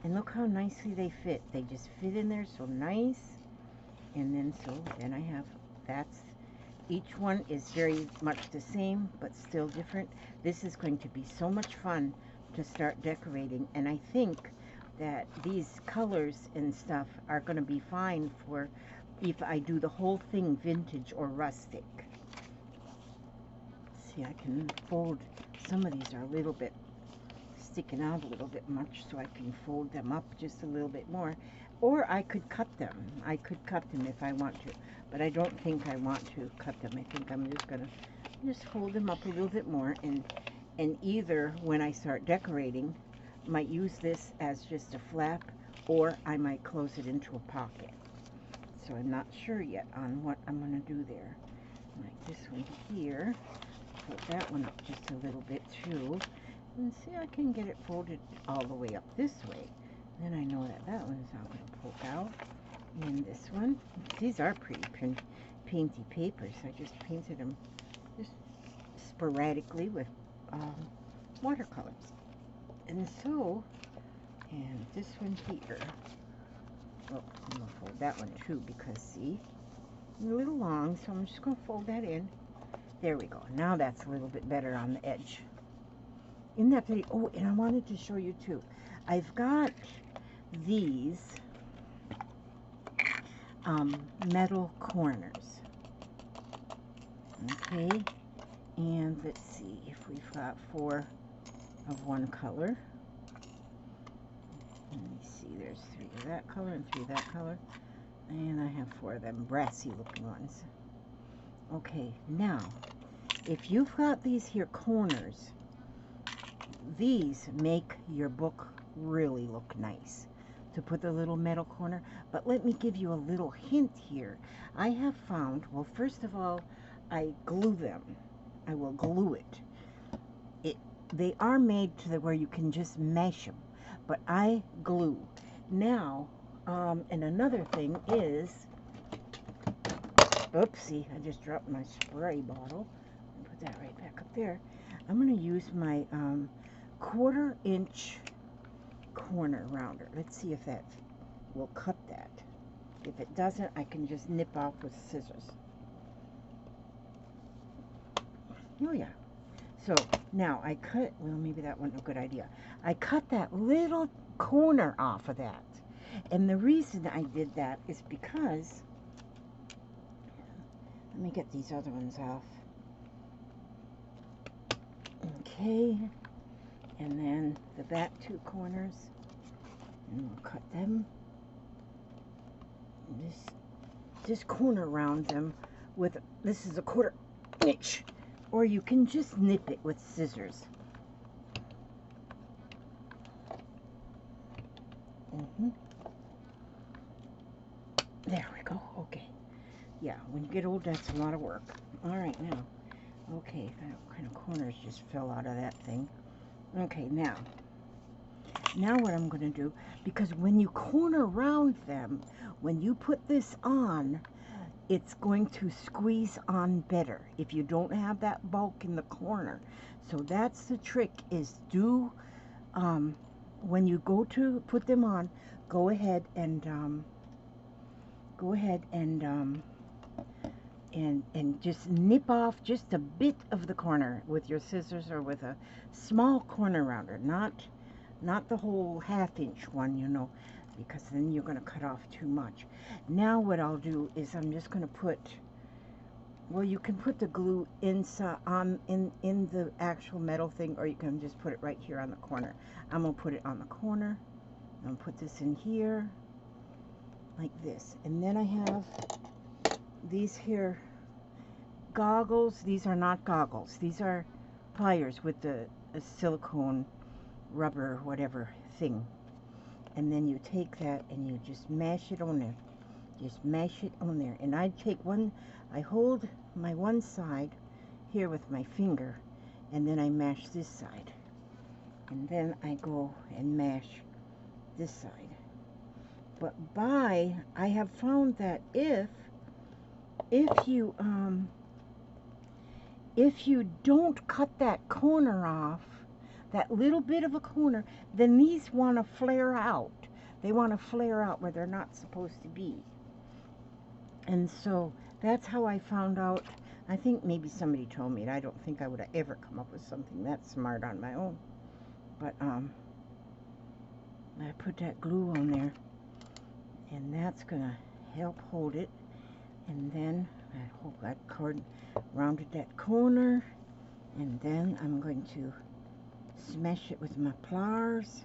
and look how nicely they fit. They just fit in there so nice. And then I have, each one is very much the same, but still different. This is going to be so much fun to start decorating, and I think that these colors and stuff are going to be fine for if I do the whole thing vintage or rustic. See, I can fold, some of these are a little bit sticking out a little bit much, so I can fold them up just a little bit more, or I could cut them. I could cut them if I want to, but I don't think I want to cut them. I think I'm just gonna fold them up a little bit more, and either when I start decorating, might use this as just a flap, or I might close it into a pocket. So I'm not sure yet on what I'm gonna do there. Like this one here, put that one up just a little bit too. And see, I can get it folded all the way up this way. Then I know that that one's not going to poke out. And this one, these are pretty painty papers. I just painted them just sporadically with watercolors. And so, and this one here. Oh, I'm going to fold that one too because, see, it's a little long, so I'm just going to fold that in. There we go. Now that's a little bit better on the edge. Isn't that pretty? Oh, and I wanted to show you too. I've got these metal corners. Okay, and let's see if we've got 4 of one color. Let me see, there's 3 of that color and 3 of that color. And I have 4 of them brassy looking ones. Okay, now, if you've got these here corners, these make your book really look nice to put the little metal corner. But let me give you a little hint here. I have found, well, first of all, I glue them. I will glue it. They are made to where you can just mesh them, but I glue. Now, and another thing is, oopsie, I just dropped my spray bottle. Put that right back up there. I'm going to use my 1/4 inch corner rounder. Let's see if that will cut that. If it doesn't, I can just nip off with scissors. Oh yeah. So now I cut, well, maybe that wasn't a good idea. I cut that little corner off of that. And the reason I did that is because, let me get these other ones off. Okay. And then the back 2 corners, and we'll cut them. Just corner round them with, this is a 1/4 inch, or you can just nip it with scissors. There we go. Okay. Yeah, when you get old, that's a lot of work. All right, now. Okay, that kind of corners just fell out of that thing. Okay, now what I'm going to do, because when you corner around them, when you put this on, it's going to squeeze on better if you don't have that bulk in the corner. So that's the trick, is do, when you go to put them on, go ahead and just nip off just a bit of the corner with your scissors or with a small corner rounder, not the whole 1/2 inch one, you know, because then you're going to cut off too much. Now what I'll do is I'm just going to put well, you can put the glue inside in the actual metal thing, or you can just put it right here on the corner. I'm gonna put it on the corner. I'm gonna put this in here like this, and then I have these here goggles. These are not goggles. These are pliers with the silicone rubber whatever thing, and then you take that and you just mash it on there. Just mash it on there, and I take one. I hold my one side here with my finger, and then I mash this side, and then I go and mash this side. But I have found that if you don't cut that corner off, that little bit of a corner, then these want to flare out. They want to flare out where they're not supposed to be. And so that's how I found out. I think maybe somebody told me it. I don't think I would have ever come up with something that smart on my own. But I put that glue on there, and that's gonna help hold it. And then I hold that cord, rounded that corner, and then I'm going to smash it with my pliers.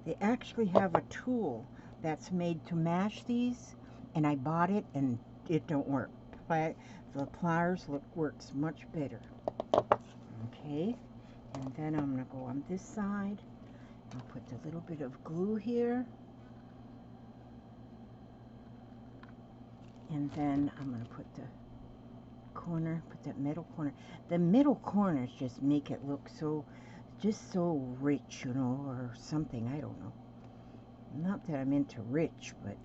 They actually have a tool that's made to mash these, and I bought it, and it don't work. But the pliers works much better. Okay, and then I'm gonna go on this side. I'll put a little bit of glue here, and then I'm gonna put the corner, put that middle corner. The middle corners just make it look so, just so rich, you know, or something. I don't know. Not that I'm into rich, but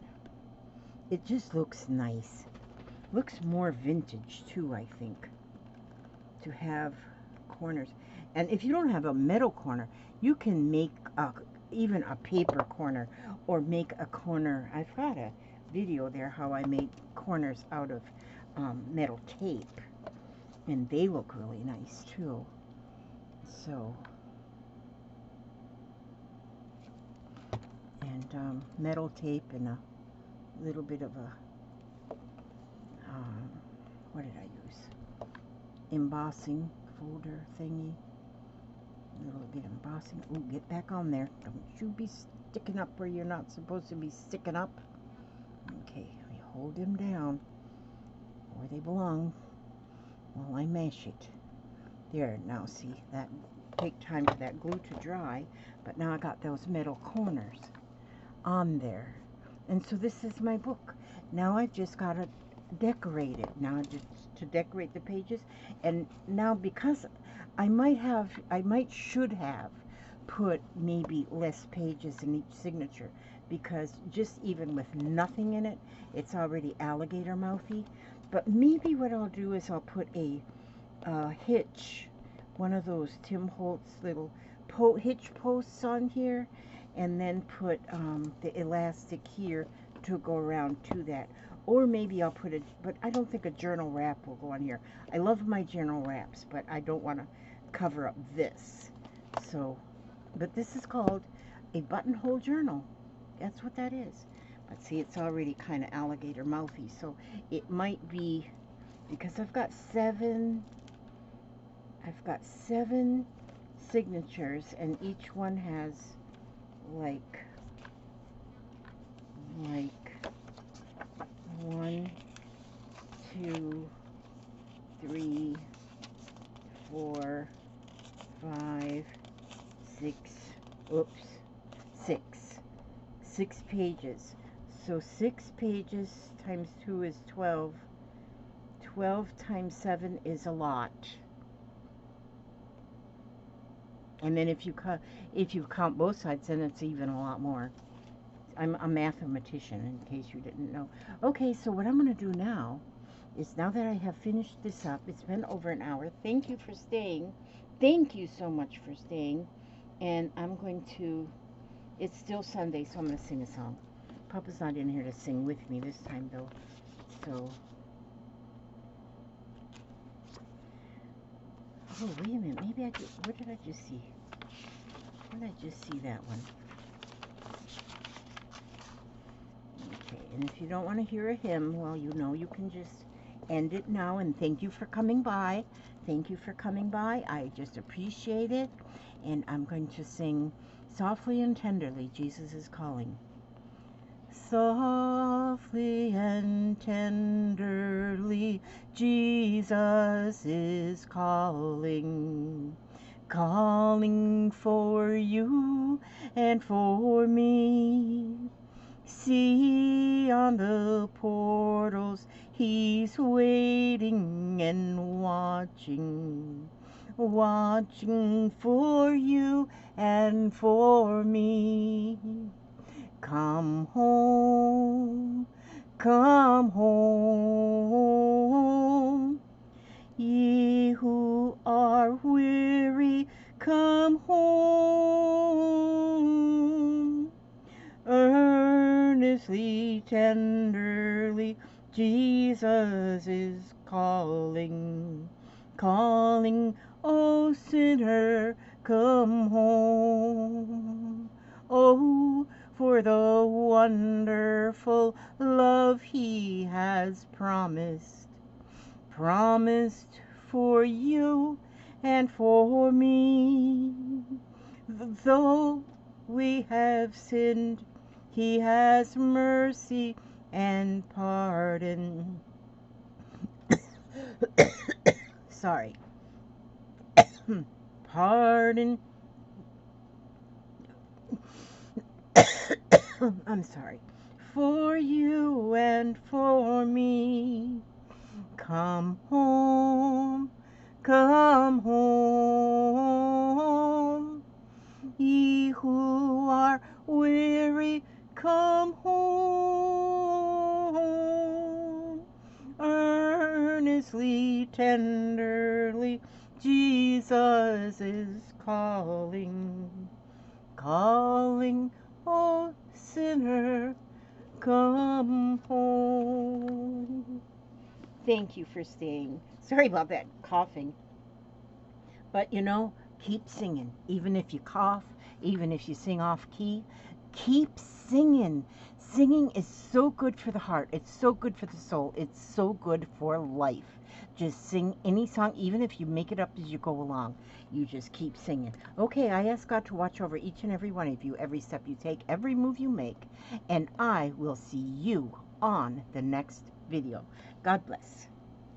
it just looks nice. Looks more vintage too, I think, to have corners. And if you don't have a metal corner, you can make even a paper corner, or make a corner. I've got a video there how I made corners out of metal tape, and they look really nice too. So, and metal tape and a little bit of a what did I use? Embossing folder thingy. A little bit of embossing. Oh, get back on there. Don't you be sticking up where you're not supposed to be sticking up. Okay, I hold them down where they belong while I mash it. There, now see, that take time for that glue to dry, but now I got those metal corners on there. And so this is my book. Now I've just got to decorate it. Now just to decorate the pages. And now because I should have put maybe less pages in each signature, because just even with nothing in it, it's already alligator mouthy. But maybe what I'll do is I'll put a hitch, one of those Tim Holtz little hitch posts on here, and then put the elastic here to go around to that. Or maybe I'll put but I don't think a journal wrap will go on here. I love my journal wraps, but I don't want to cover up this. So, but this is called a buttonhole journal. That's what that is. But see, it's already kind of alligator mouthy, so it might be, because I've got seven signatures, and each one has like 1, 2, 3, 4, 5, 6, oops, 6 pages. So 6 pages times 2 is 12. 12 times 7 is a lot. And then if you count both sides, then it's even a lot more. I'm a mathematician, in case you didn't know. Okay, so what I'm going to do now is, now that I have finished this up, it's been over an hour. Thank you for staying. Thank you so much for staying. And I'm going to, it's still Sunday, so I'm going to sing a song. Papa's not in here to sing with me this time, though. So, oh, wait a minute. Maybe what did I just see? Where did I just see that one? Okay. And if you don't want to hear a hymn, well, you know you can just end it now. And thank you for coming by. Thank you for coming by. I just appreciate it. And I'm going to sing Softly and Tenderly, Jesus is Calling. Softly and tenderly, Jesus is calling, calling for you and for me. See on the portals, he's waiting and watching, watching for you and for me. Come home, come home, ye who are weary, come home. Earnestly, tenderly, Jesus is calling, calling, O sinner, come home. Oh, for the wonderful love he has promised, promised for you and for me. Though we have sinned, he has mercy and pardon. Sorry. Pardon. I'm sorry. For you and for me. Come home. Come home. Ye who are weary, come home. Earnestly, tenderly, Jesus is calling, calling, oh sinner, come home. Thank you for staying. Sorry about that coughing. But you know, keep singing. Even if you cough, even if you sing off key, keep singing. Singing is so good for the heart. It's so good for the soul. It's so good for life. Just sing any song, even if you make it up as you go along. You just keep singing. Okay, I ask God to watch over each and every one of you, every step you take, every move you make, and I will see you on the next video. God bless.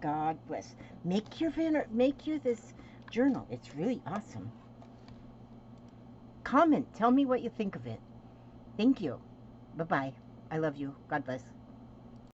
God bless. Make your this journal. It's really awesome. Comment. Tell me what you think of it. Thank you. Bye-bye. I love you. God bless.